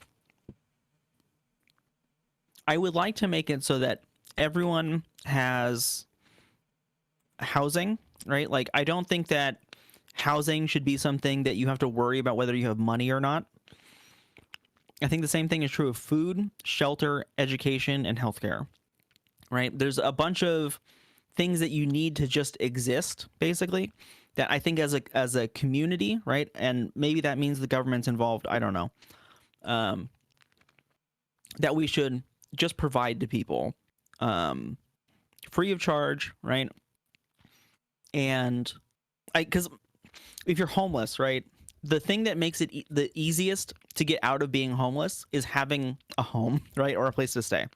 make it so that everyone has housing, right? Like I don't think that housing should be something that you have to worry about whether you have money or not. I think the same thing is true of food, shelter, education, and healthcare. Right? There's a bunch of things that you need to just exist, basically, that I think as a community, right? And maybe that means the government's involved. I don't know. That we should just provide to people, free of charge, right? And because if you're homeless, right, the thing that makes it the easiest to get out of being homeless is having a home, right, or a place to stay.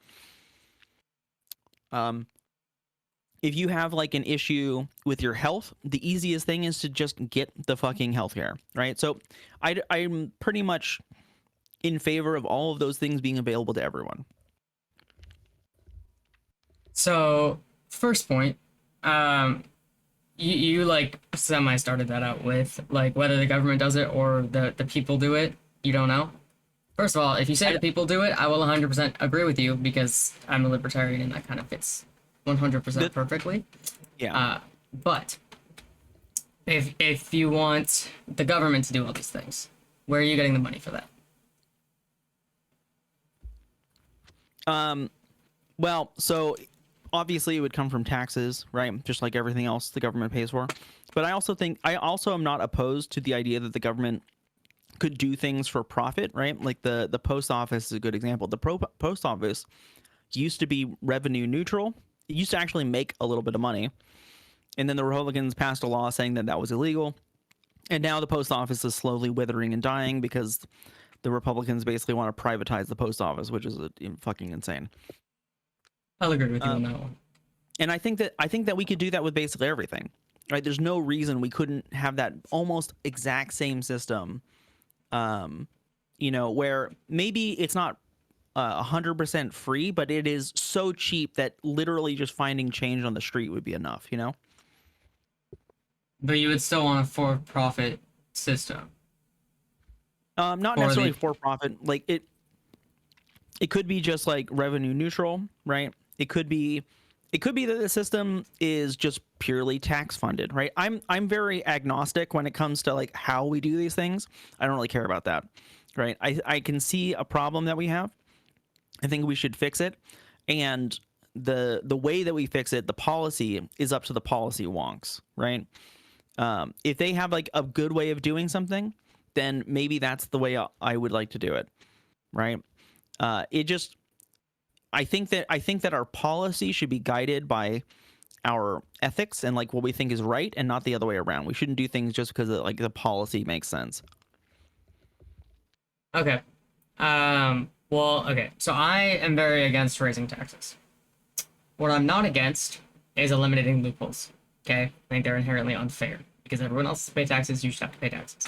If you have like an issue with your health, the easiest thing is to just get the fucking healthcare, right? So I'm pretty much in favor of all of those things being available to everyone. so first point, you like semi started that out with like whether the government does it or the people do it. You don't know. First of all, if you say the people do it, I will 100% agree with you because I'm a libertarian and that kind of fits 100% perfectly. Yeah. But if you want the government to do all these things, where are you getting the money for that? Well, so obviously it would come from taxes, right? Just like everything else the government pays for. But I also am not opposed to the idea that the government could do things for profit, right? Like the post office is a good example. The post office used to be revenue neutral. It used to actually make a little bit of money. And then the Republicans passed a law saying that that was illegal. And now the post office is slowly withering and dying because the Republicans basically want to privatize the post office, which is fucking insane. I'll agree with you on that one. And I think that we could do that with basically everything. Right? There's no reason we couldn't have that almost exact same system. Where maybe it's not 100% free, but it is so cheap that literally just finding change on the street would be enough. But you would still want a for-profit system. Not necessarily for profit. Like it could be just like revenue neutral, right? It could be that the system is just purely tax funded, right? I'm very agnostic when it comes to like how we do these things. I don't really care about that, right? I can see a problem that we have. I think we should fix it, and the way that we fix it, the policy is up to the policy wonks, right? If they have like a good way of doing something, then maybe that's the way I would like to do it, right? I think that our policy should be guided by our ethics and like what we think is right, and not the other way around. We shouldn't do things just because like the policy makes sense. Okay. Well, okay. So I am very against raising taxes. What I'm not against is eliminating loopholes. Okay? I think they're inherently unfair because everyone else has to pay taxes. You should have to pay taxes,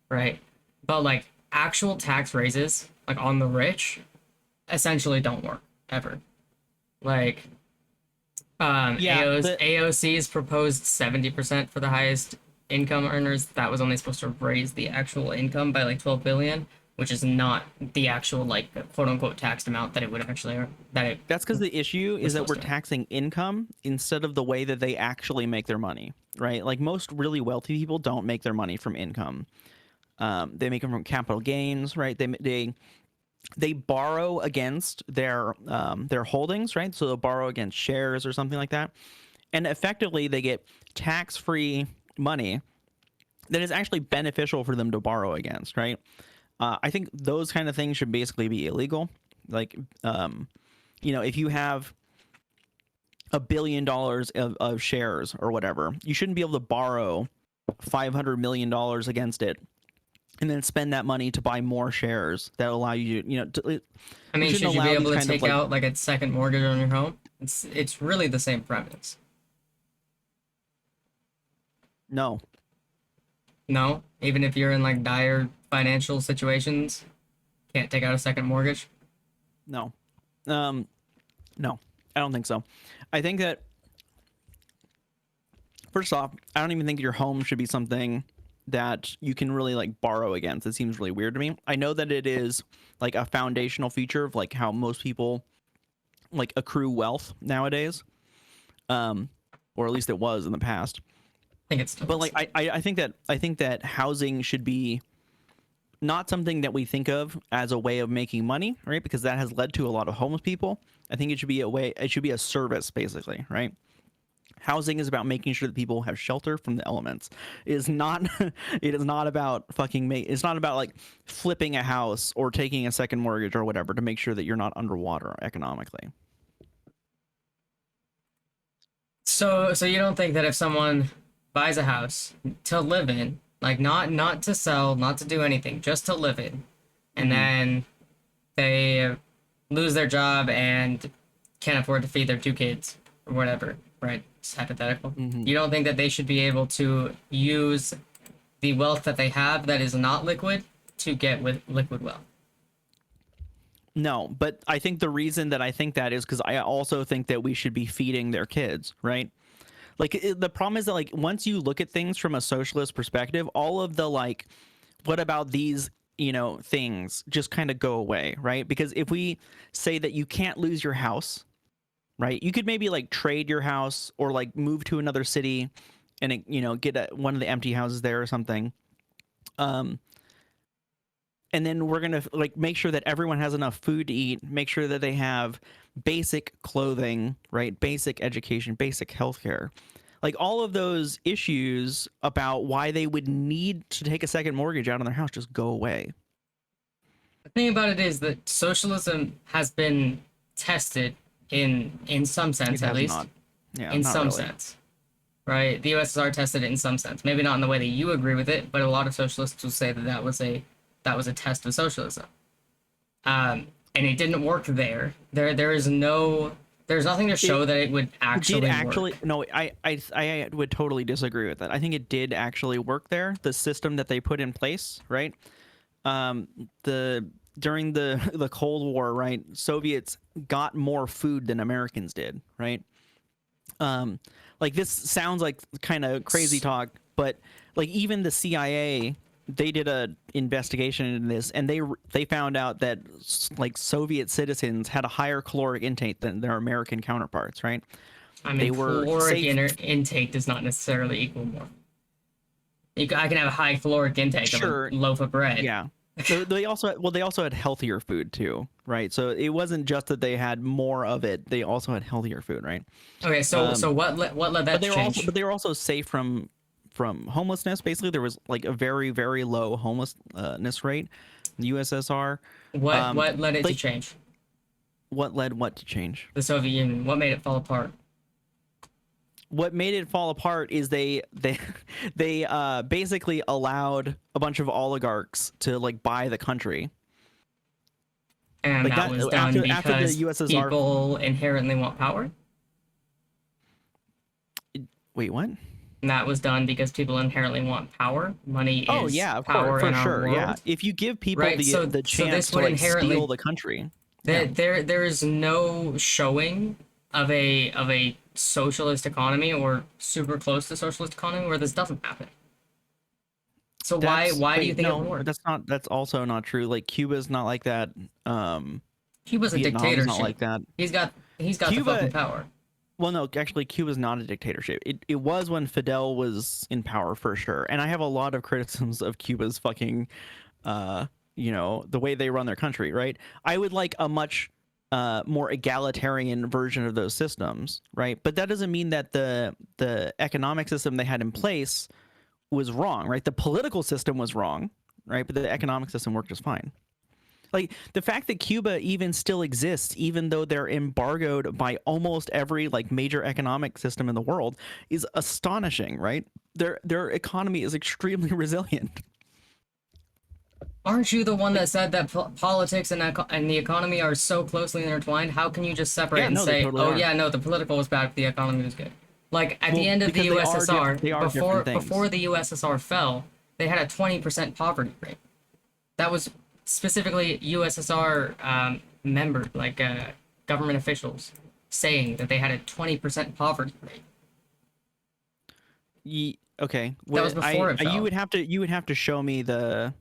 right? But like actual tax raises, like on the rich, essentially don't work ever. Like, AOC's proposed 70% for the highest income earners. That was only supposed to raise the actual income by like 12 billion, which is not the actual like quote unquote taxed amount that it would actually That's because the issue is that we're taxing income instead of the way that they actually make their money, right? Like most really wealthy people don't make their money from income. They make them from capital gains, right? They borrow against their holdings, right? So they'll borrow against shares or something like that, and effectively they get tax-free money that is actually beneficial for them to borrow against, right? I think those kind of things should basically be illegal. Like, if you have $1 billion of shares or whatever, you shouldn't be able to borrow $500 million against it and then spend that money to buy more shares that allow you, I mean, should you be able to take out like a second mortgage on your home? It's really the same premise. No. No? Even if you're in like dire financial situations, can't take out a second mortgage? No. No, I don't think so. I think that, first off, I don't even think your home should be something that you can really like borrow against. It seems really weird to me. I know that it is like a foundational feature of like how most people like accrue wealth nowadays, or at least it was in the past. I think it's still, but like I think that housing should be not something that we think of as a way of making money, right? Because that has led to a lot of homeless people. I think it should be a service, basically, right? Housing is about making sure that people have shelter from the elements. It is not about it's not about like flipping a house or taking a second mortgage or whatever to make sure that you're not underwater economically. So you don't think that if someone buys a house to live in, like not to sell, not to do anything, just to live in, and then they lose their job and can't afford to feed their 2 kids or whatever, right? It's hypothetical. You don't think that they should be able to use the wealth that they have that is not liquid to get with liquid wealth? No, but I think the reason that I think that is because I also think that we should be feeding their kids, right? Like the problem is that like once you look at things from a socialist perspective, all of the like, what about these, things just kind of go away, right? Because if we say that you can't lose your house, right? You could maybe like trade your house or like move to another city and, get one of the empty houses there or something. And then we're going to like make sure that everyone has enough food to eat, make sure that they have basic clothing, right? Basic education, basic healthcare. Like all of those issues about why they would need to take a second mortgage out on their house just go away. The thing about it is that socialism has been tested in some It sense, at has least. not. Yeah, In not some really. sense, right? The USSR tested it in some sense. Maybe not in the way that you agree with it, but a lot of socialists will say that that was a test of socialism. And it didn't work there. There's nothing to It show that it would it did actually actually. work. No, I would totally disagree with that. I think it did actually work there. The system that they put in place, right? Um, the during the Cold War, right? Soviets got more food than Americans did, right? Um, like this sounds like kind of crazy talk, but like even the CIA, they did a investigation into this, and they found out that like Soviet citizens had a higher caloric intake than their American counterparts, right? I They mean, were caloric safe. intake does not necessarily equal more. I can have a high caloric intake of a Sure, loaf of bread. yeah. They also they also had healthier food too, right? So it wasn't just that they had more of it; they also had healthier food, right? Okay, so what led that to change? But they were also safe from homelessness. Basically, there was like a very low homelessness rate in the USSR. What led it to Like change? what led what to change? The Soviet Union. What made it fall apart? What made it fall apart is they basically allowed a bunch of oligarchs to like buy the country. And Like that that was done after the because USSR. people inherently want power. Wait, what? And that was done because people inherently want power. Money Oh is yeah, of course, power for in our sure. Yeah, world, if you give people right? the So chance this to would like steal inherently the country, yeah. there is no showing of a socialist economy or super close to socialist economy where this doesn't happen. So That's why do you wait, think it no, would work? that's also not true. Like Cuba's not like that. Cuba's a Vietnam's not dictatorship. like that. He's got the fucking Cuba, power. well, no, actually, Cuba's not a dictatorship. It was when Fidel was in power for sure. And I have a lot of criticisms of Cuba's fucking, uh, the way they run their country. Right. I would like a much more egalitarian version of those systems. Right. But that doesn't mean that the economic system they had in place was wrong. Right. The political system was wrong. Right. But the economic system worked just fine. Like the fact that Cuba even still exists, even though they're embargoed by almost every like major economic system in the world, is astonishing, right? Their economy is extremely resilient. Aren't you the one Like, that said that politics and the economy are so closely intertwined? How can you just separate yeah, and no, they say, totally "Oh are. yeah, no, the political was bad, but the economy was good"? Like at Well, the end of the because USSR, they are different things. before the USSR fell, they had a 20% poverty rate. That was specifically USSR government officials saying that they had a 20% poverty rate. Okay, That well, was before it you fell. would have to show me the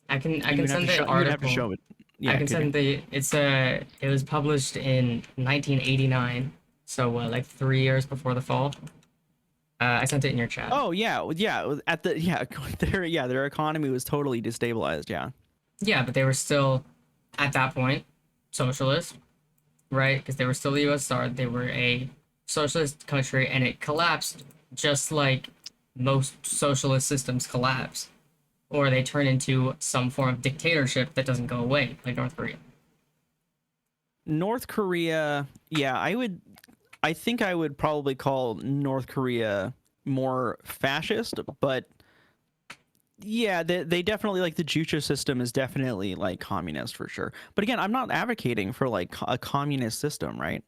I can send the you would have to article. show it. I Yeah, can could you? send the it was published in 1989, so like 3 years before the fall. I sent it in your chat. Oh yeah, yeah. At the their economy was totally destabilized. Yeah. Yeah, but they were still at that point socialist, right? Because they were still the USSR. They were a socialist country, and it collapsed just like most socialist systems collapse, or they turn into some form of dictatorship that doesn't go away, like North Korea. North Korea, yeah, I think I would probably call North Korea more fascist, but yeah, they definitely like the Juche system is definitely like communist for sure. But again, I'm not advocating for like a communist system, right?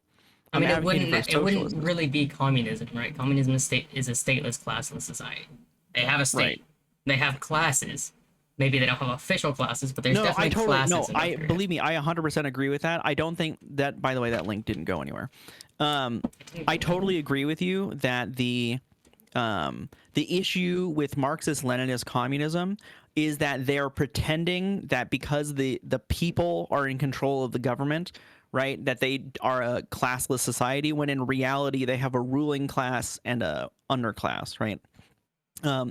I I'm mean, advocating for a it wouldn't socialist system. really be communism, right? Communism is a stateless, classless society. They have a Right. state. They have classes. Maybe they don't have official classes, but there's No, I definitely totally classes no. in North I Korea. believe me, I 100% agree with that. I don't think that. By the way, that link didn't go anywhere. I totally agree with you that the issue with Marxist-Leninist communism is that they're pretending that because the people are in control of the government, right, that they are a classless society, when in reality they have a ruling class and a underclass, right?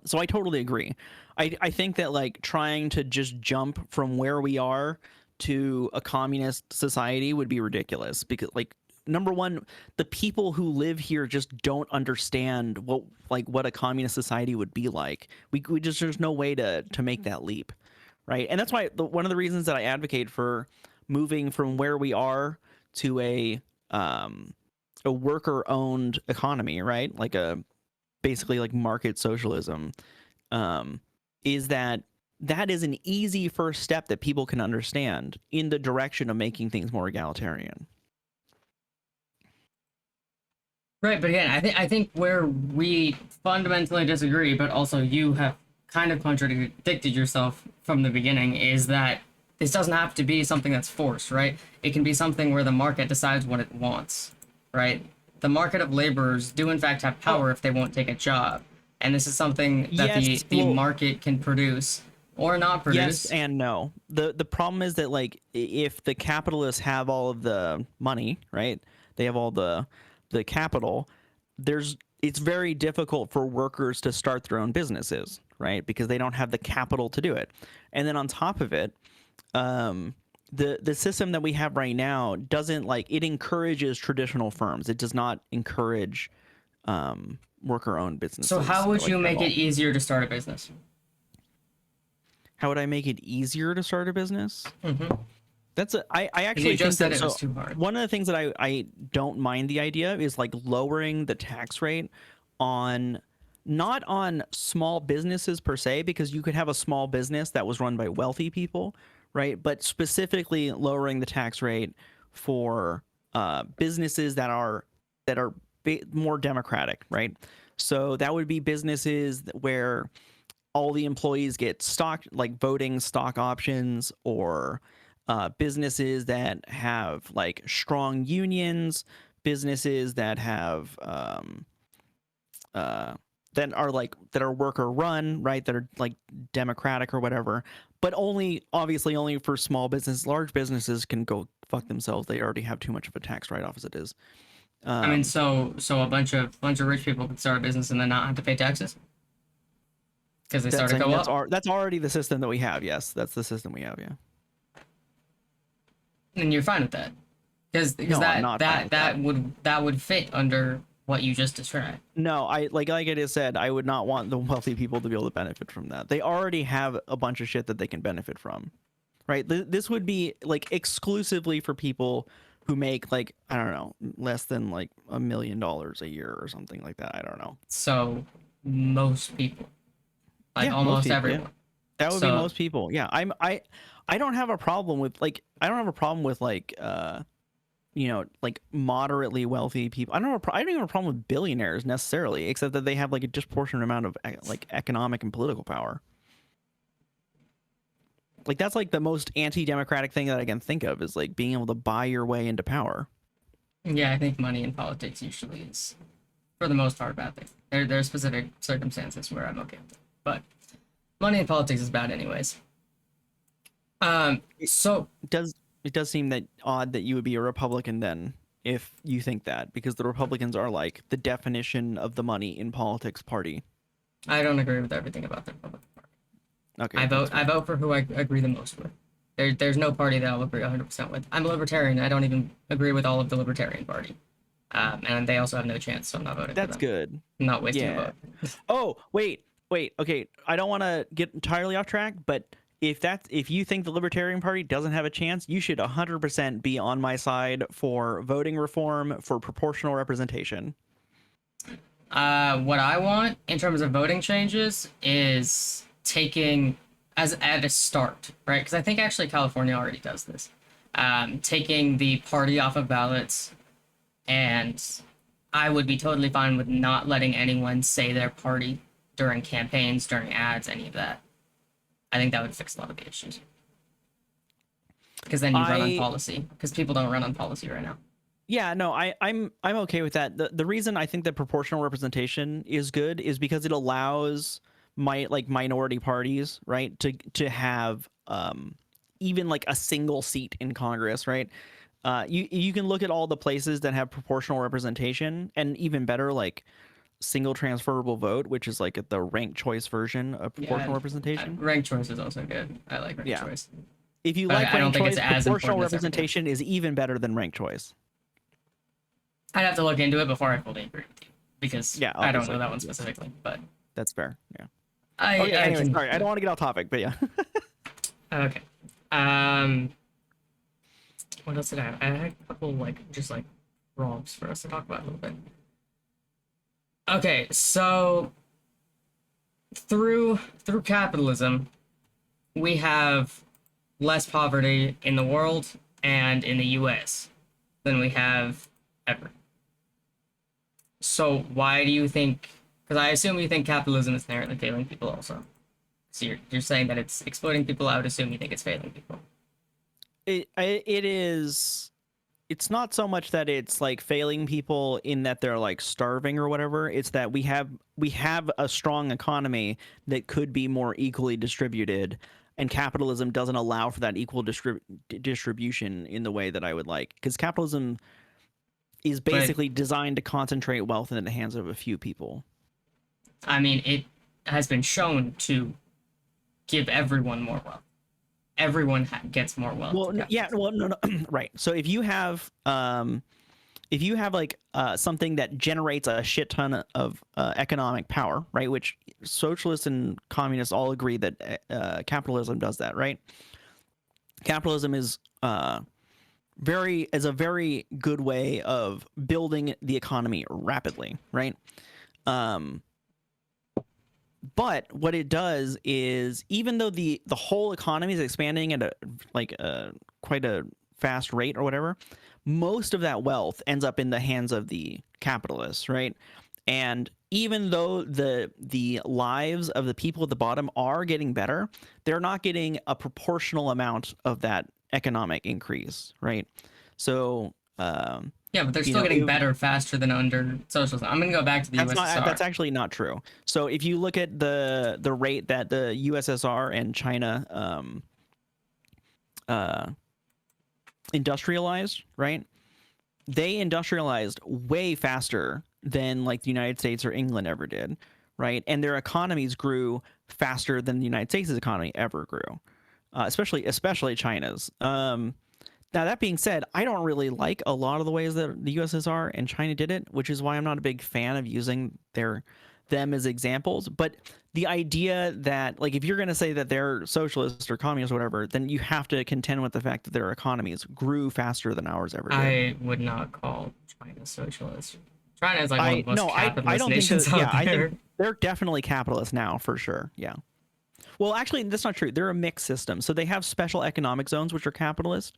So I totally agree. I think that like trying to just jump from where we are to a communist society would be ridiculous because like number one, the people who live here just don't understand what a communist society would be like. We just there's no way to make that leap, right? And that's why one of the reasons that I advocate for moving from where we are to a worker owned economy, right? Like a basically like market socialism, is that is an easy first step that people can understand in the direction of making things more egalitarian. Right, but again, I think where we fundamentally disagree, but also you have kind of contradicted yourself from the beginning, is that this doesn't have to be something that's forced, right? It can be something where the market decides what it wants, right? The market of laborers do in fact have power if they won't take a job, and this is something that Yes, the market can produce or not yes produce. and no. The problem is that like if the capitalists have all of the money, right? They have all the capital. It's very difficult for workers to start their own businesses, right? Because they don't have the capital to do it. And then on top of it, the system that we have right now doesn't like it encourages traditional firms. It does not encourage worker-owned businesses. So how would like, you at make all. it easier to start a business? How would I make it easier to start a business? That's I actually You just think said that it was too hard. one of the things that I don't mind the idea is like lowering the tax rate on not on small businesses per se, because you could have a small business that was run by wealthy people, right? But specifically lowering the tax rate for businesses that are more democratic, right? So that would be businesses where all the employees get stock, like voting stock options, or businesses that have like strong unions, businesses that have that are worker run, right? That are like democratic or whatever, but obviously only for small business. Large businesses can go fuck themselves. They already have too much of a tax write off as it is. I mean, so a bunch of rich people can start a business and then not have to pay taxes because they start to go up. That's already the system that we have. Yes, that's the system we have. Yeah. And you're fine with that because I'm not fine with that would fit under what you just described. No, I like I just said, I would not want the wealthy people to be able to benefit from that. They already have a bunch of shit that they can benefit from, right? This would be like exclusively for people who make like, I don't know, less than like $1 million a year or something like that. I don't know. So most people, like Yeah, almost people, everyone. yeah. That would be most people. Yeah, I don't have a problem with like like moderately wealthy people. I don't even have a problem with billionaires necessarily, except that they have like a disproportionate amount of like economic and political power. Like that's like the most anti-democratic thing that I can think of, is like being able to buy your way into power. Yeah, I think money in politics usually is, for the most part, a bad thing. There are specific circumstances where I'm okay with it, but money in politics is bad anyways. So It does seem that odd that you would be a Republican then, if you think that, because the Republicans are like the definition of the money in politics party. I don't agree with everything about the Republican Party. Okay. I vote for who I agree the most with. There's no party that I'll agree 100% with. I'm a libertarian. I don't even agree with all of the Libertarian Party. And they also have no chance, so I'm not voting for them. That's good. I'm not wasting a vote. Oh, wait. Okay. I don't want to get entirely off track, but if you think the Libertarian Party doesn't have a chance, you should 100% be on my side for voting reform, for proportional representation. What I want in terms of voting changes is taking as at a start, right? Because I think actually California already does this. Taking the party off of ballots, and I would be totally fine with not letting anyone say their party during campaigns, during ads, any of that. I think that would fix a lot of the issues. Because then you run on policy. Because people don't run on policy right now. Yeah, no, I'm okay with that. The reason I think that proportional representation is good is because it allows minority parties, right, to have even like a single seat in Congress, right? You can look at all the places that have proportional representation, and even better, like single transferable vote, which is like the ranked choice version of proportional representation. Ranked choice is also good. I like ranked choice. If you like ranked choice, proportional representation is even better than ranked choice. I'd have to look into it before I fully agree with you, because I don't know that one specifically, but that's fair. Yeah. Sorry, I don't want to get off topic, but yeah. Okay. What else did I have? I had a couple just prompts for us to talk about a little bit. Okay, so through capitalism, we have less poverty in the world and in the US than we have ever. So why do you think? Because I assume you think capitalism is inherently failing people also. So you're saying that it's exploiting people. I would assume you think it's failing people. It is. It's not so much that it's like failing people in that they're like starving or whatever. It's that we have a strong economy that could be more equally distributed, and capitalism doesn't allow for that equal distribution in the way that I would like. Because capitalism is But basically designed to concentrate wealth in the hands of a few people. I mean, it has been shown to give everyone more wealth. Everyone gets more wealth. Well, yeah, well, no, right. So if you have like something that generates a shit ton of economic power, right? Which socialists and communists all agree that capitalism does that, right? Capitalism is a very good way of building the economy rapidly, right? Um, but what it does is, even though the whole economy is expanding at a quite a fast rate or whatever, most of that wealth ends up in the hands of the capitalists, right? And even though the lives of the people at the bottom are getting better, they're not getting a proportional amount of that economic increase, right? So Yeah, but they're you still know, getting better faster than under socialism. I'm gonna go back to the USSR. that's actually not true. So if you look at the rate that the USSR and China uh, industrialized, right? They industrialized way faster than like the United States or England ever did, right? And their economies grew faster than the United States' economy ever grew, especially China's. Now that being said, I don't really like a lot of the ways that the USSR and China did it, which is why I'm not a big fan of using them as examples. But the idea that, like, if you're going to say that they're socialist or communist or whatever, then you have to contend with the fact that their economies grew faster than ours ever did. I would not call China socialist. China is like one of the most No, I capitalist don't think nations that. Yeah, out I there. think they're definitely capitalist now for sure. Yeah. Well, actually, that's not true. They're a mixed system. So they have special economic zones, which are capitalist.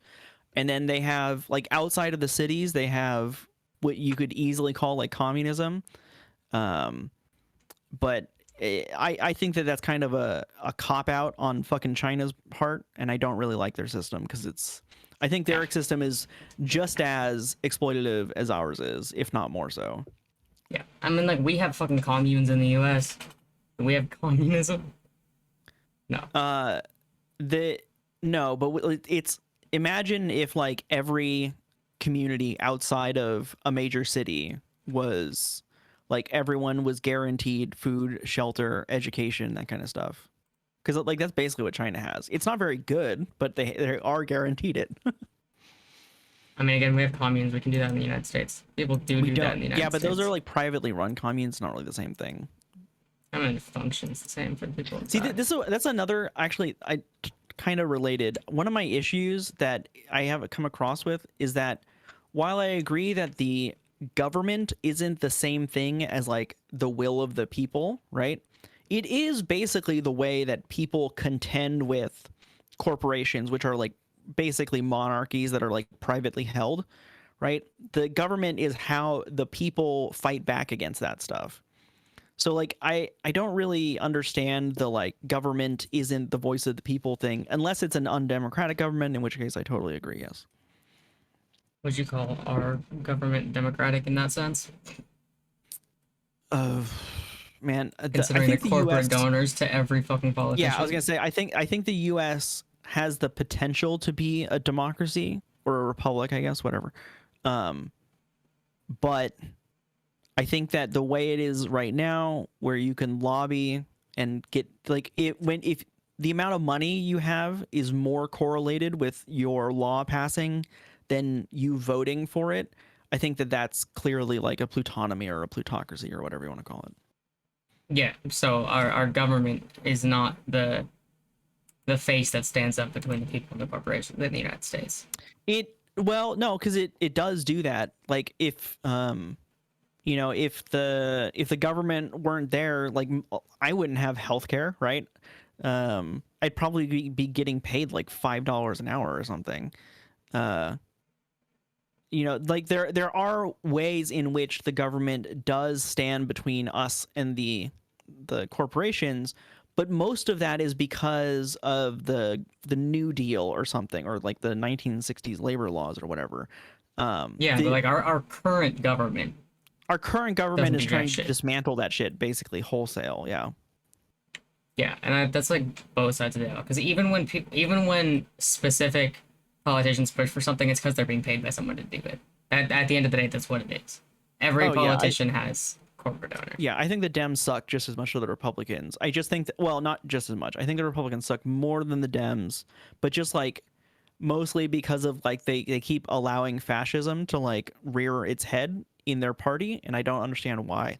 And then they have, like, outside of the cities, they have what you could easily call like communism. But I think that that's kind of a cop out on fucking China's part. And I don't really like their system because I think their system is just as exploitative as ours is, if not more so. Yeah, I mean, like, we have fucking communes in the U.S. We have communism. No. No, but it's, imagine if like every community outside of a major city was like everyone was guaranteed food, shelter, education, that kind of stuff. Because like that's basically what China has. It's not very good, but they are guaranteed it. I mean, again, we have communes. We can do that in the United States. People do We that don't. in the United Yeah, but States. those are like privately run communes. Not really the same thing. I mean, it functions the same for the people See, inside. that's another actually I kind of related. One of my issues that I have come across with is that while I agree that the government isn't the same thing as like the will of the people, right? It is basically the way that people contend with corporations, which are like basically monarchies that are like privately held, right? The government is how the people fight back against that stuff. So like I don't really understand the like government isn't the voice of the people thing unless it's an undemocratic government, in which case I totally agree, yes. Would you call our government democratic in that sense? Uh, man, I Considering the think the corporate US, donors to every fucking politician. yeah, I was gonna say I think the US has the potential to be a democracy or a republic, I guess, whatever. But I think that the way it is right now, where you can lobby and get like it when if the amount of money you have is more correlated with your law passing than you voting for it, I think that that's clearly like a plutonomy or a plutocracy or whatever you want to call it. Yeah, so our government is not the face that stands up between the people and the corporations in the United States. It Well, no, because it does do that. Like if if the government weren't there, like I wouldn't have healthcare, right? I'd probably be getting paid like $5 an hour or something. Uh, like there are ways in which the government does stand between us and the corporations, but most of that is because of the New Deal or something, or like the 1960s labor laws or whatever. Yeah, but The like our current government Our current government doesn't is do jack trying to shit. dismantle that shit basically wholesale. Yeah. Yeah, and that's like both sides of the aisle. Because even when specific politicians push for something, it's because they're being paid by someone to do it. At the end of the day, that's what it is. Every Oh yeah. politician has corporate owner. I think the Dems suck just as much as the Republicans. I just think that, well, not just as much. I think the Republicans suck more than the Dems, but just like mostly because of like they keep allowing fascism to like rear its head in their party, and I don't understand why.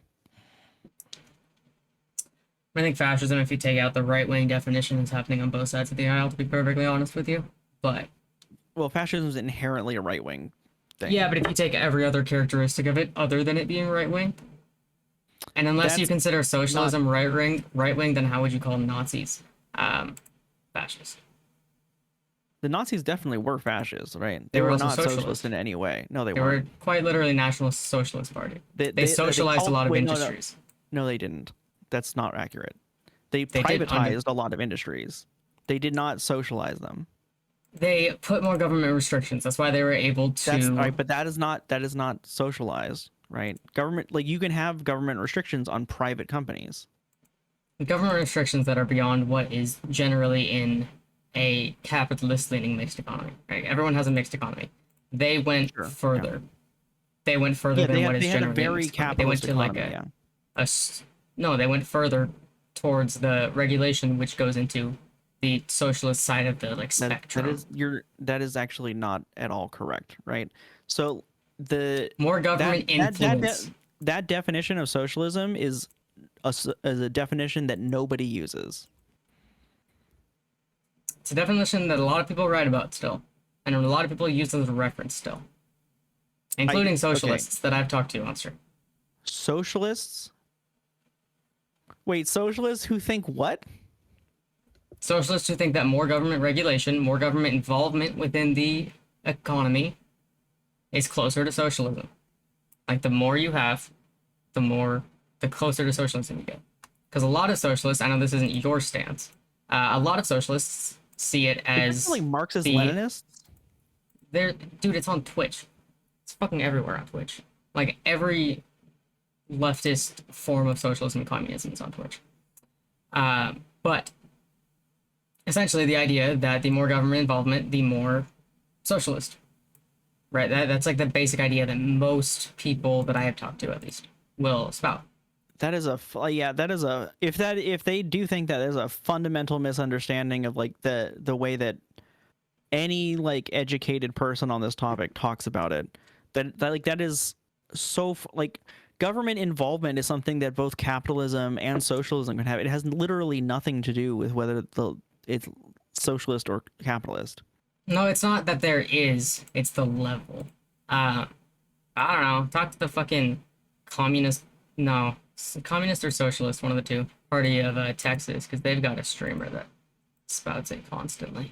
I think fascism, if you take out the right wing definition, is happening on both sides of the aisle. To be perfectly honest with you, but Well, fascism is inherently a right wing yeah, thing. but if you take every other characteristic of it, other than it being right wing, and unless you That's consider not socialism right wing, then how would you call Nazis um, fascist? the Nazis definitely were fascists, right? They They were were also not socialist socialist. in any way. No, they They were weren't. quite literally National Socialist Party. They They socialized a called lot of wait no no industries. no they didn't. That's not accurate. They They did under privatized a lot of industries. They did not socialize them. they put more government restrictions. That's why they were able That's all to right, but that is not socialized, right? Government, like you can have government restrictions on private companies. government restrictions that are beyond what is generally in a capitalist leaning mixed economy. Right? Everyone has a mixed economy. They went Sure. Yeah. further. They went further Yeah, than what is they had a generally a very mixed economy. They went capitalist to like economy, yeah. no, they went further towards the regulation, which goes into the socialist side of the like spectrum. That is actually not at all correct, right? So the More that government that that influence. that definition of socialism is is a definition that nobody uses. It's a definition that a lot of people write about still, and a lot of people use as a reference still, including Okay, socialists that I've talked to, Monster. socialists. Wait, socialists who think what? Socialists who think that more government regulation, more government involvement within the economy is closer to socialism. Like the more you have, the closer to socialism you get. Because a lot of socialists, I know this isn't your stance, a lot of socialists see it It's as definitely Marxist the Leninists. they're dude, it's on Twitch. It's fucking everywhere on Twitch. Like every leftist form of socialism and communism is on Twitch. But essentially, the idea that the more government involvement, the more socialist. Right. That's like the basic idea that most people that I have talked to, at least, will spout. That is yeah, that is a if they do think that there's a fundamental misunderstanding of like the way that any like educated person on this topic talks about it, that like that is like government involvement is something that both capitalism and socialism can have. It has literally nothing to do with whether it's socialist or capitalist. No, it's not that there is. It's the level. Uh, I don't know. Talk to the fucking communist. No, communist or socialist, one of the two. Party of Texas, because they've got a streamer that spouts it constantly.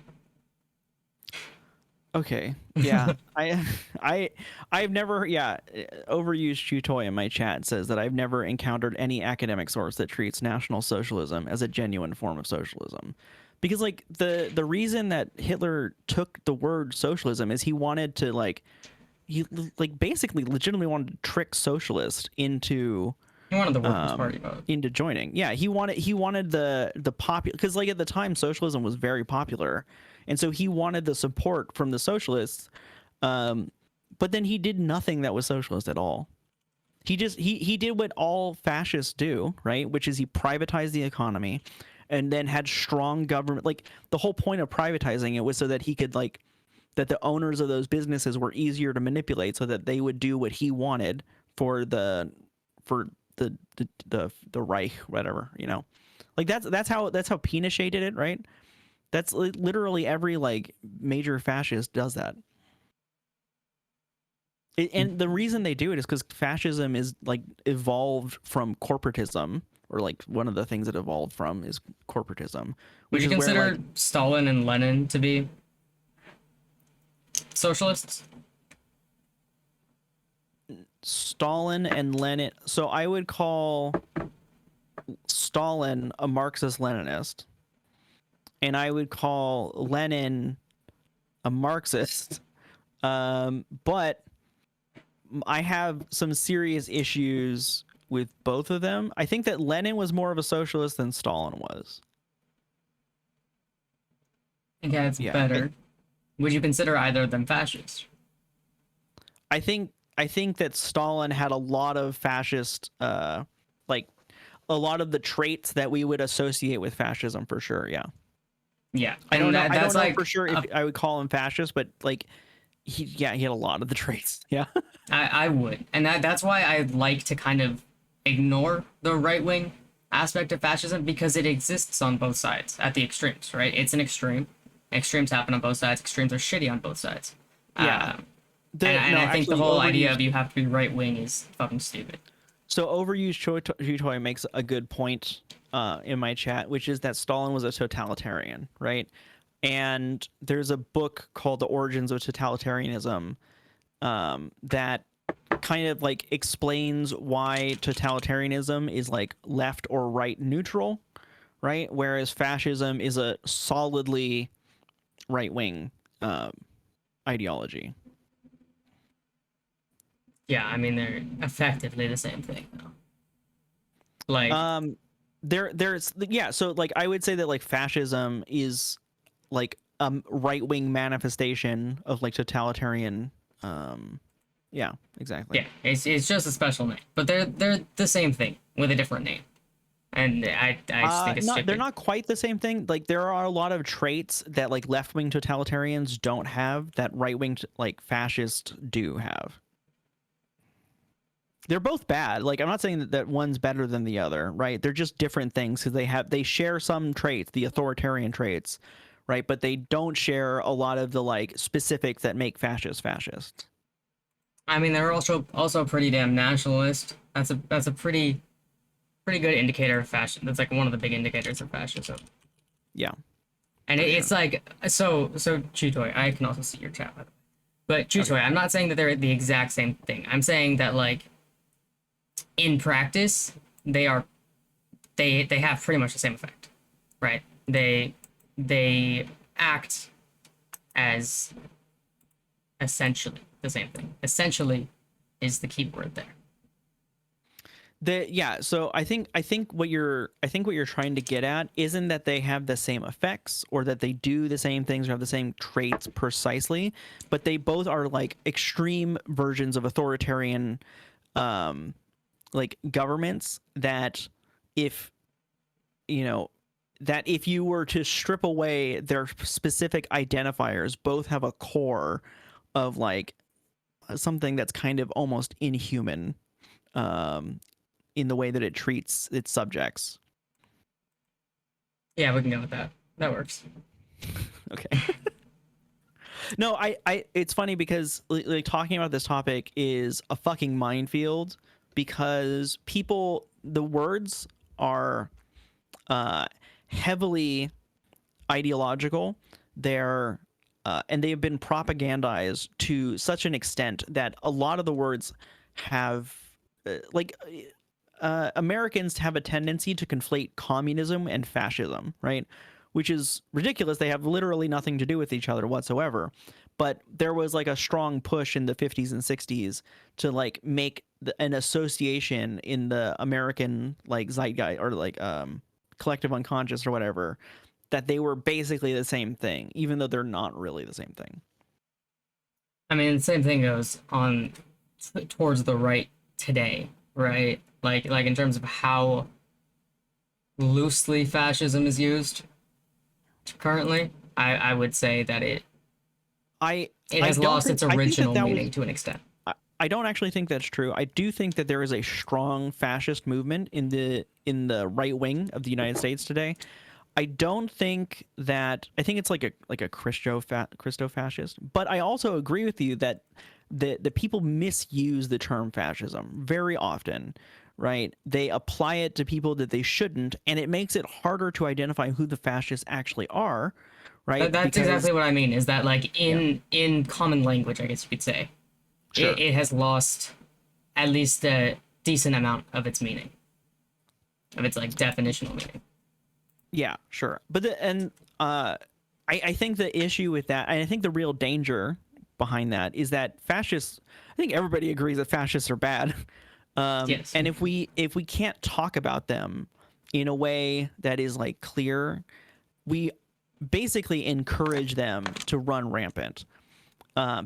Okay. Yeah. I've never overused Chutoy in my chat says that I've never encountered any academic source that treats National Socialism as a genuine form of socialism. Because like the reason that Hitler took the word socialism is he wanted to he basically legitimately wanted to trick socialists into He wanted the Workers' Party vote. into joining. Yeah, he wanted the popular, because like at the time socialism was very popular, and so he wanted the support from the socialists. But then he did nothing that was socialist at all. He just he did what all fascists do, right? Which is he privatized the economy, and then had strong government. Like the whole point of privatizing it was so that he could that the owners of those businesses were easier to manipulate, so that they would do what he wanted for the Reich, whatever, like that's how Pinochet did it, right? That's literally every like major fascist does that. And the reason they do it is because fascism is like evolved from corporatism, or like one of the things it evolved from is corporatism, Would which you is where like consider Stalin and Lenin to be socialists? Stalin and Lenin. So I would call Stalin a Marxist Leninist, and I would call Lenin a Marxist. But I have some serious issues with both of them. I think that Lenin was more of a socialist than Stalin was. Yeah, it's Yeah, better. Would you consider either of them fascist? I think that Stalin had a lot of fascist, like a lot of the traits that we would associate with fascism for sure. Yeah, Yeah, I don't and know. I don't that's know for like sure if I would call him fascist, but like he had a lot of the traits. Yeah. I would, and that's why I like to kind of ignore the right wing aspect of fascism because it exists on both sides at the extremes, right? It's an extreme. Extremes happen on both sides. Extremes are shitty on both sides. Yeah. And No, I think the actually, whole idea overused. of you have to be right wing is fucking stupid. So overused Chutoy makes a good point in my chat, which is that Stalin was a totalitarian, right? And there's a book called The Origins of Totalitarianism that kind of like explains why totalitarianism is like left or right neutral, right? Whereas fascism is a solidly right wing ideology. Yeah, I mean they're effectively the same thing though. Like, There's yeah, so like I would say that like fascism is like a right wing manifestation of like totalitarian. Yeah, exactly. yeah, it's just a special name, but they're the same thing with a different name, and I just think it's Not they're stupid. not quite the same thing. Like there are a lot of traits that like left wing totalitarians don't have that right wing like fascists do have. They're both bad. Like I'm not saying that one's better than the other, right? They're just different things because they share some traits, the authoritarian traits, right? But they don't share a lot of the like specifics that make fascists. I mean they're also pretty damn nationalist. That's a pretty good indicator of fashion. That's like one of the big indicators of fascism. Yeah, And for it's sure. like so Chutoy, I can also see your chat by the way. But Okay. Chutoy, I'm not saying that they're the exact same thing. I'm saying that like in practice, they are they have pretty much the same effect. Right? They act as essentially the same thing. Essentially is the key word there. Yeah, so I think what you're trying to get at isn't that they have the same effects or that they do the same things or have the same traits precisely, but they both are like extreme versions of authoritarian like governments that if you know that if you were to strip away their specific identifiers, both have a core of like something that's kind of almost inhuman um in the way that it treats its subjects. Yeah, we can go with that. That works. Okay. No, it's funny because like talking about this topic is a fucking minefield because the words are uh heavily ideological. They're and they have been propagandized to such an extent that a lot of the words have like Americans have a tendency to conflate communism and fascism, right? Which is ridiculous. They have literally nothing to do with each other whatsoever. But there was like a strong push in the 50s and 60s to like make an association in the American like zeitgeist or like collective unconscious or whatever that they were basically the same thing, even though they're not really the same thing. I mean, the same thing goes on towards the right today, right? Like in terms of how loosely fascism is used currently, I would say that I it I has don't lost think its I think that original that was meaning to an extent. I don't actually think that's true. I do think that there is a strong fascist movement in the right wing of the United States today. I don't think that I think it's like a Christo fascist, but I also agree with you that the people misuse the term fascism very often, right? They apply it to people that they shouldn't, and it makes it harder to identify who the fascists actually are, right? That's Because exactly what I mean. Is that like yeah, in common language, I guess you could say, sure. it has lost at least a decent amount of its meaning, of its like definitional meaning. Yeah, sure. But I think the issue with that, and I think the real danger behind that is that fascists. I think everybody agrees that fascists are bad, Yes. and if we can't talk about them in a way that is like clear, we basically encourage them to run rampant.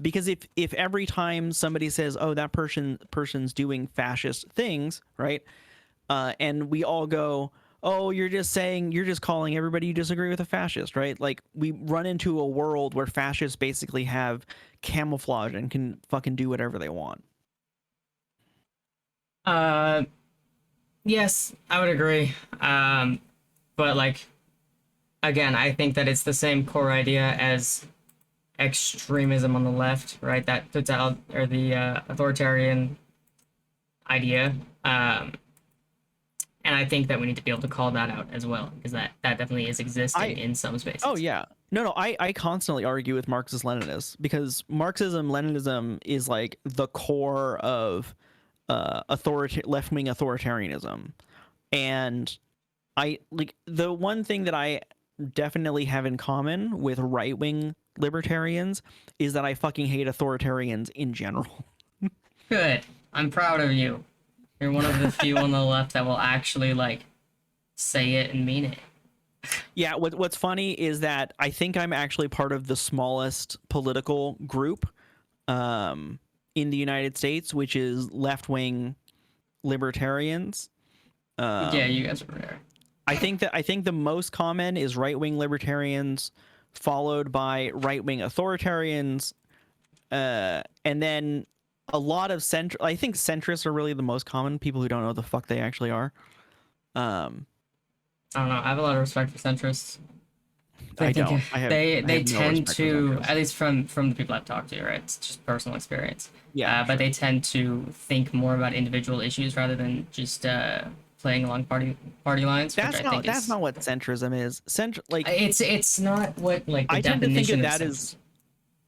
Because if every time somebody says, "Oh, that person's doing fascist things," right, and we all go, "Oh, you're just calling everybody you disagree with a fascist," right? Like we run into a world where fascists basically have camouflage and can fucking do whatever they want. Uh, yes, I would agree. But like again, I think that it's the same core idea as extremism on the left, right? That total or the authoritarian idea. And I think that we need to be able to call that out as well, because that definitely is existing I in some Oh spaces. yeah. No, I constantly argue with Marxist Leninists because Marxism Leninism is like the core of left wing authoritarianism. And I like the one thing that I definitely have in common with right wing libertarians is that I fucking hate authoritarians in general. Good. I'm proud of you. You're one of the few on the left that will actually like say it and mean it. Yeah, what's funny is that I think I'm actually part of the smallest political group in the United States, which is left wing libertarians. Yeah, Um, you guys are rare. I think the most common is right wing libertarians, followed by right wing authoritarians, and then a lot of center. I think centrists are really the most common. People who don't know what the fuck they actually are. Um, I don't know. I have a lot of respect for centrists. I I think don't. I they have no tend respect for to, centrists. at least from the people I've talked to, right? It's just personal experience. Yeah, But sure. they tend to think more about individual issues rather than just playing along party lines, which I think That's is not what centrism is. it's not what like the I tend to think of definition of that centrism. as.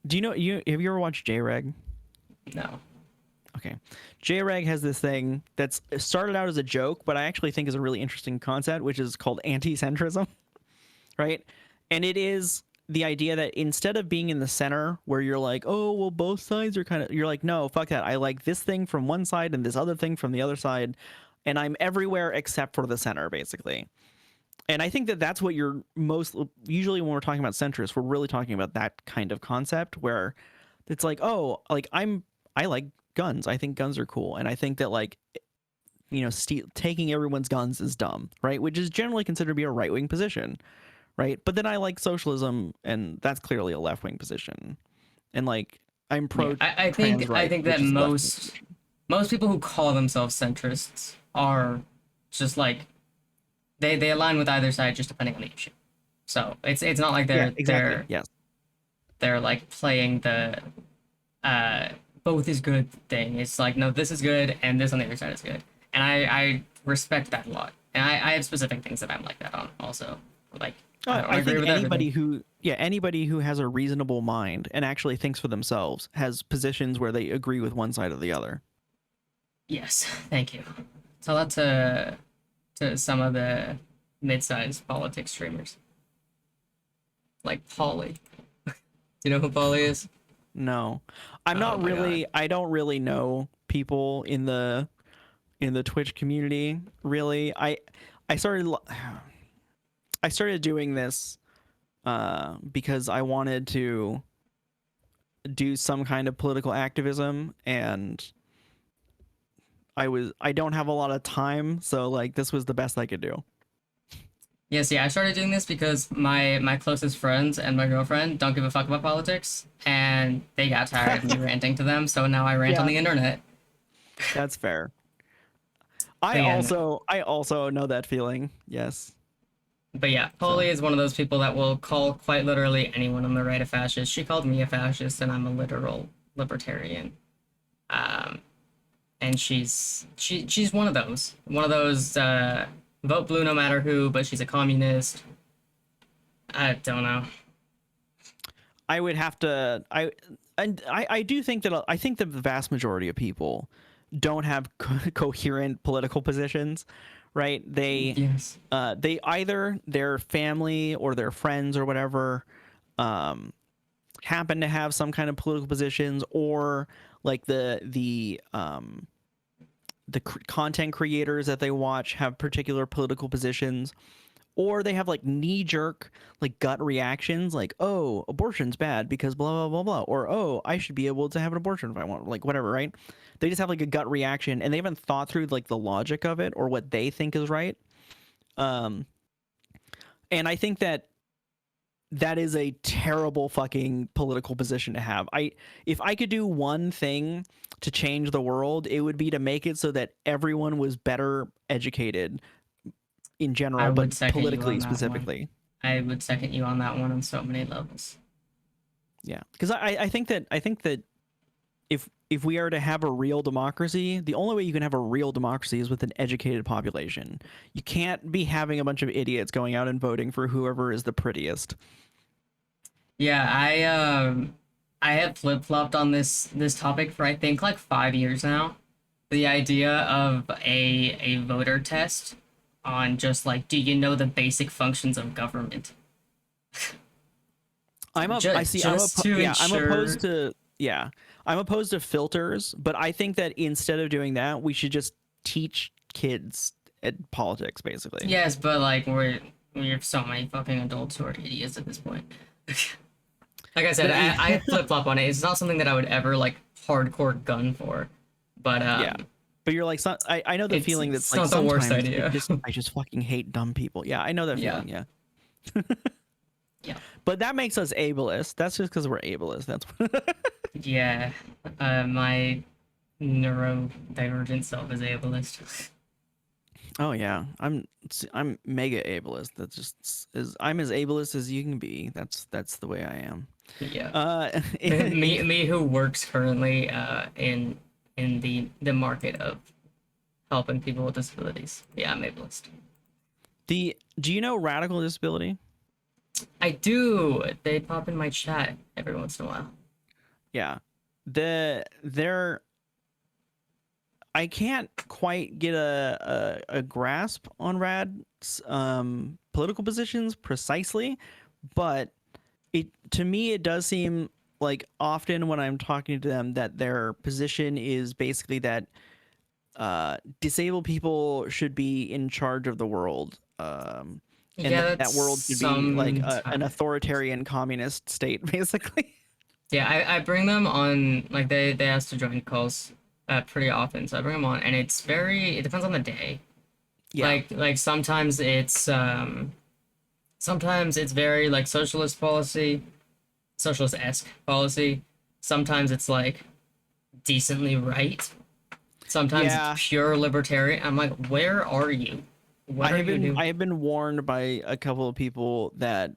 Do you know you have you ever watched JREG? No. Okay. JREG has this thing that's started out as a joke, but I actually think is a really interesting concept, which is called anti-centrism, right? And it is the idea that instead of being in the center where you're like, oh, well, both sides are kind of, you're like, no, fuck that. I like this thing from one side and this other thing from the other side. And I'm everywhere except for the center, basically. And I think that that's what you're most usually when we're talking about centrists, we're really talking about that kind of concept where it's like, oh, like I like guns. I think guns are cool. And I think that like, taking everyone's guns is dumb, right? Which is generally considered to be a right wing position, right? But then I like socialism, and that's clearly a left wing position. And like I'm Yeah, pro trans I rights, think that which is left wing position. most people who call themselves centrists are just like they align with either side just depending on the issue. So it's not like Yeah, exactly. Yes. they're like playing the uh both is good thing. It's like no, this is good and this on the other side is good. And I respect that a lot. And I have specific things that I'm like that on also. Like I don't I agree think with everything. anybody who has a reasonable mind and actually thinks for themselves has positions where they agree with one side or the other. Yes, thank you. Tell that to some of the mid-sized politics streamers, like Polly. Do you know who Polly is? No, Oh my god. I don't really know people in the Twitch community. Really, I started I started doing this because I wanted to do some kind of political activism, and I don't have a lot of time, so like this was the best I could do. Yes, yeah, I started doing this because my closest friends and my girlfriend don't give a fuck about politics, and they got tired of me ranting to them, so now I rant on Yeah, the internet. that's fair. But yeah, no. I also know that feeling. Yes. But yeah, So Polly is one of those people that will call quite literally anyone on the right a fascist. She called me a fascist, and I'm a literal libertarian. And she's one of those vote blue no matter who, but she's a communist. I don't know. I would have to. I do think that I think that the vast majority of people don't have coherent political positions, right? Yes. They either their family or their friends or whatever happen to have some kind of political positions, or like the content creators that they watch have particular political positions, or they have like knee jerk like gut reactions like, oh, abortion's bad because blah blah blah blah, or oh, I should be able to have an abortion if I want, like whatever, right? They just have like a gut reaction and they haven't thought through like the logic of it or what they think is right. um and I think that that is a terrible fucking political position to have. If I could do one thing to change the world, it would be to make it so that everyone was better educated in I general, would but second you on politically that one. specifically. I would second you on that one on so many levels. Yeah, because I think that if we are to have a real democracy, the only way you can have a real democracy is with an educated population. You can't be having a bunch of idiots going out and voting for whoever is the prettiest. Yeah, I have flip flopped on this topic for I think like 5 years now. The idea of a voter test on just like, do you know the basic functions of government? I see. Just to Yeah, ensure. I'm opposed to filters, but I think that instead of doing that, we should just teach kids at politics, basically. Yes, but like we have so many fucking adults who are idiots at this point. Like I said, I flip flop on it. It's not something that I would ever like hardcore gun for, but Yeah, but you're like, I know the feeling that's it's like not the worst sometimes idea. I just fucking hate dumb people. Yeah, I know that Yeah. feeling. Yeah, Yeah. but that makes us ableist. That's just because we're ableist. That's Yeah. My neurodivergent self is ableist. oh yeah, I'm mega ableist. That's just is I'm as ableist as you can be. That's the way I am. Yeah. In Me who works currently in the market of helping people with disabilities. Yeah, I'm ableist. do you know radical disability? I do. They pop in my chat every once in a while. Yeah, they're I can't quite get a grasp on Rad's political positions precisely, but to me it does seem like often when I'm talking to them that their position is basically that disabled people should be in charge of the world, and Yeah, that that's world should be like an sometimes. authoritarian communist state, basically. Yeah, I bring them on like they ask to join calls pretty often, so I bring them on, and it depends on the day. Yeah, Like sometimes it's very like socialist-esque policy. Sometimes it's like decently right. Sometimes it's yeah. pure libertarian. I'm like, where are you? What are you I doing? have been warned by a couple of people that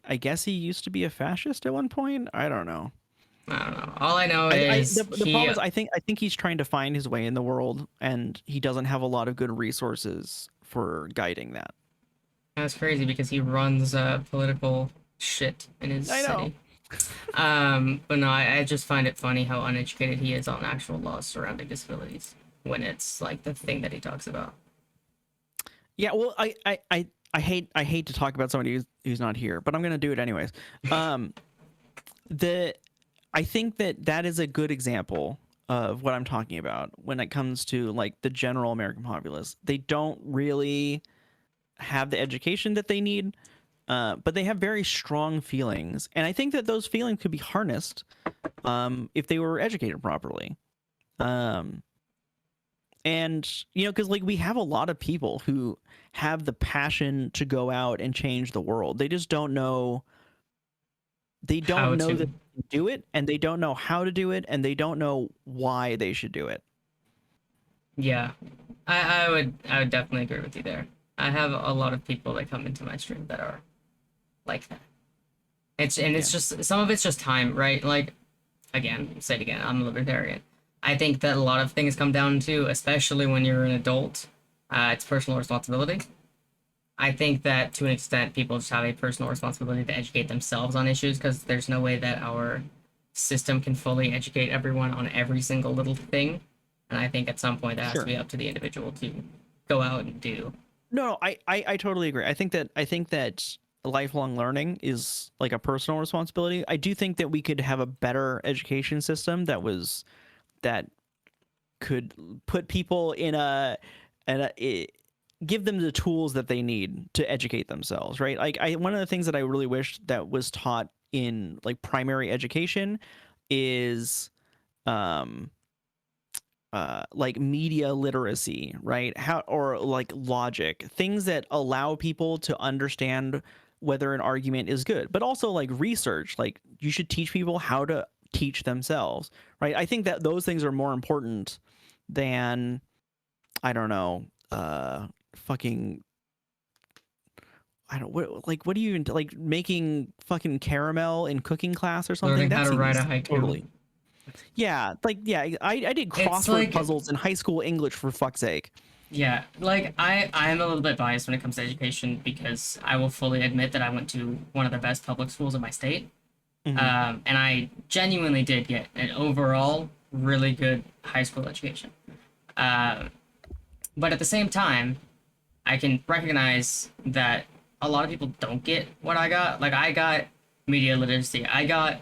I guess he used to be a fascist at one point. I don't know. I don't know. All I know is The he. problem is I think he's trying to find his way in the world and he doesn't have a lot of good resources for guiding that. That's crazy because he runs political shit in his I know. city. But no, I just find it funny how uneducated he is on actual laws surrounding disabilities when it's like the thing that he talks about. Yeah, well, I hate to talk about somebody who's not here, but I'm gonna do it anyways. Um, the I think that that is a good example of what I'm talking about when it comes to like the general American populace. They don't really have the education that they need, but they have very strong feelings, and I think that those feelings could be harnessed if they were educated properly. Um, and you know, because like we have a lot of people who have the passion to go out and change the world. They just don't know. They How don't know that to? they can do it, and they don't know how to do it, and they don't know why they should do it. Yeah, I would definitely agree with you there. I have a lot of people that come into my stream that are like that. It's Yeah, just some of it's just time, right? Like again, say it again. I'm a libertarian. I think that a lot of things come down to, especially when you're an adult, it's personal responsibility. I think that to an extent, people just have a personal responsibility to educate themselves on issues because there's no way that our system can fully educate everyone on every single little thing. And I think at some point that has to Sure. be up to the individual to go out and do. No, I totally agree. I think that lifelong learning is like a personal responsibility. I do think that we could have a better education system that could put people in give them the tools that they need to educate themselves, right? Like one of the things that I really wish that was taught in like primary education is um like media literacy, right? How or like logic, things that allow people to understand whether an argument is good, but also like research. Like you should teach people how to teach themselves, right? I think that those things are more important than I don't know, fucking I don't what do you even like making fucking caramel in cooking class or something? Learning how That to write a seems haiku. totally yeah, like yeah, I did It's crossword like, puzzles in high school English for fuck's sake. yeah, like I'm a little bit biased when it comes to education because I will fully admit that I went to one of the best public schools in my state. Hmm. And I genuinely did get an overall really good high school education. Uh, but at the same time, I can recognize that a lot of people don't get what I got. Like, I got media literacy, I got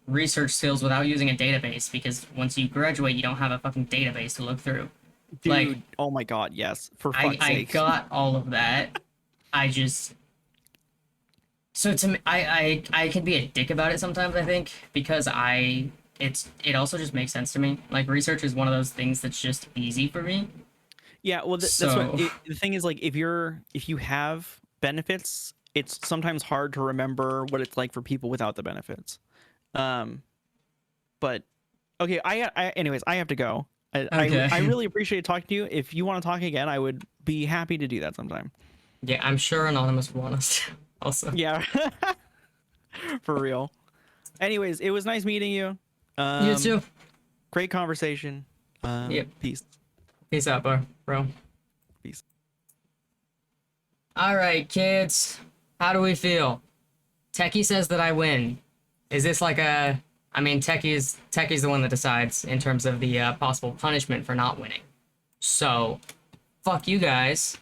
research skills without using a database because once you graduate, you don't have a fucking database to look through. Like, Dude, oh my god, yes, for I, fuck's I sake. got all of that. I just So to me, I can be a dick about it sometimes. I think because it also just makes sense to me. Like research is one of those things that's just easy for me. Yeah, well, that's what So the thing is. Like, if you have benefits, it's sometimes hard to remember what it's like for people without the benefits. Um, but okay, anyways, I have to go. I okay, really appreciate talking to you. If you want to talk again, I would be happy to do that sometime. yeah, I'm sure Anonymous will want us to also. Yeah, for real. Anyways, it was nice meeting you. You too. Great conversation. Yep. Peace. Peace out, bro. Peace. All right, kids. How do we feel? Techie says that I win. Is this like a? I mean, Techie's the one that decides in terms of the possible punishment for not winning. So, fuck you guys.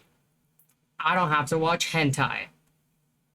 I don't have to watch hentai.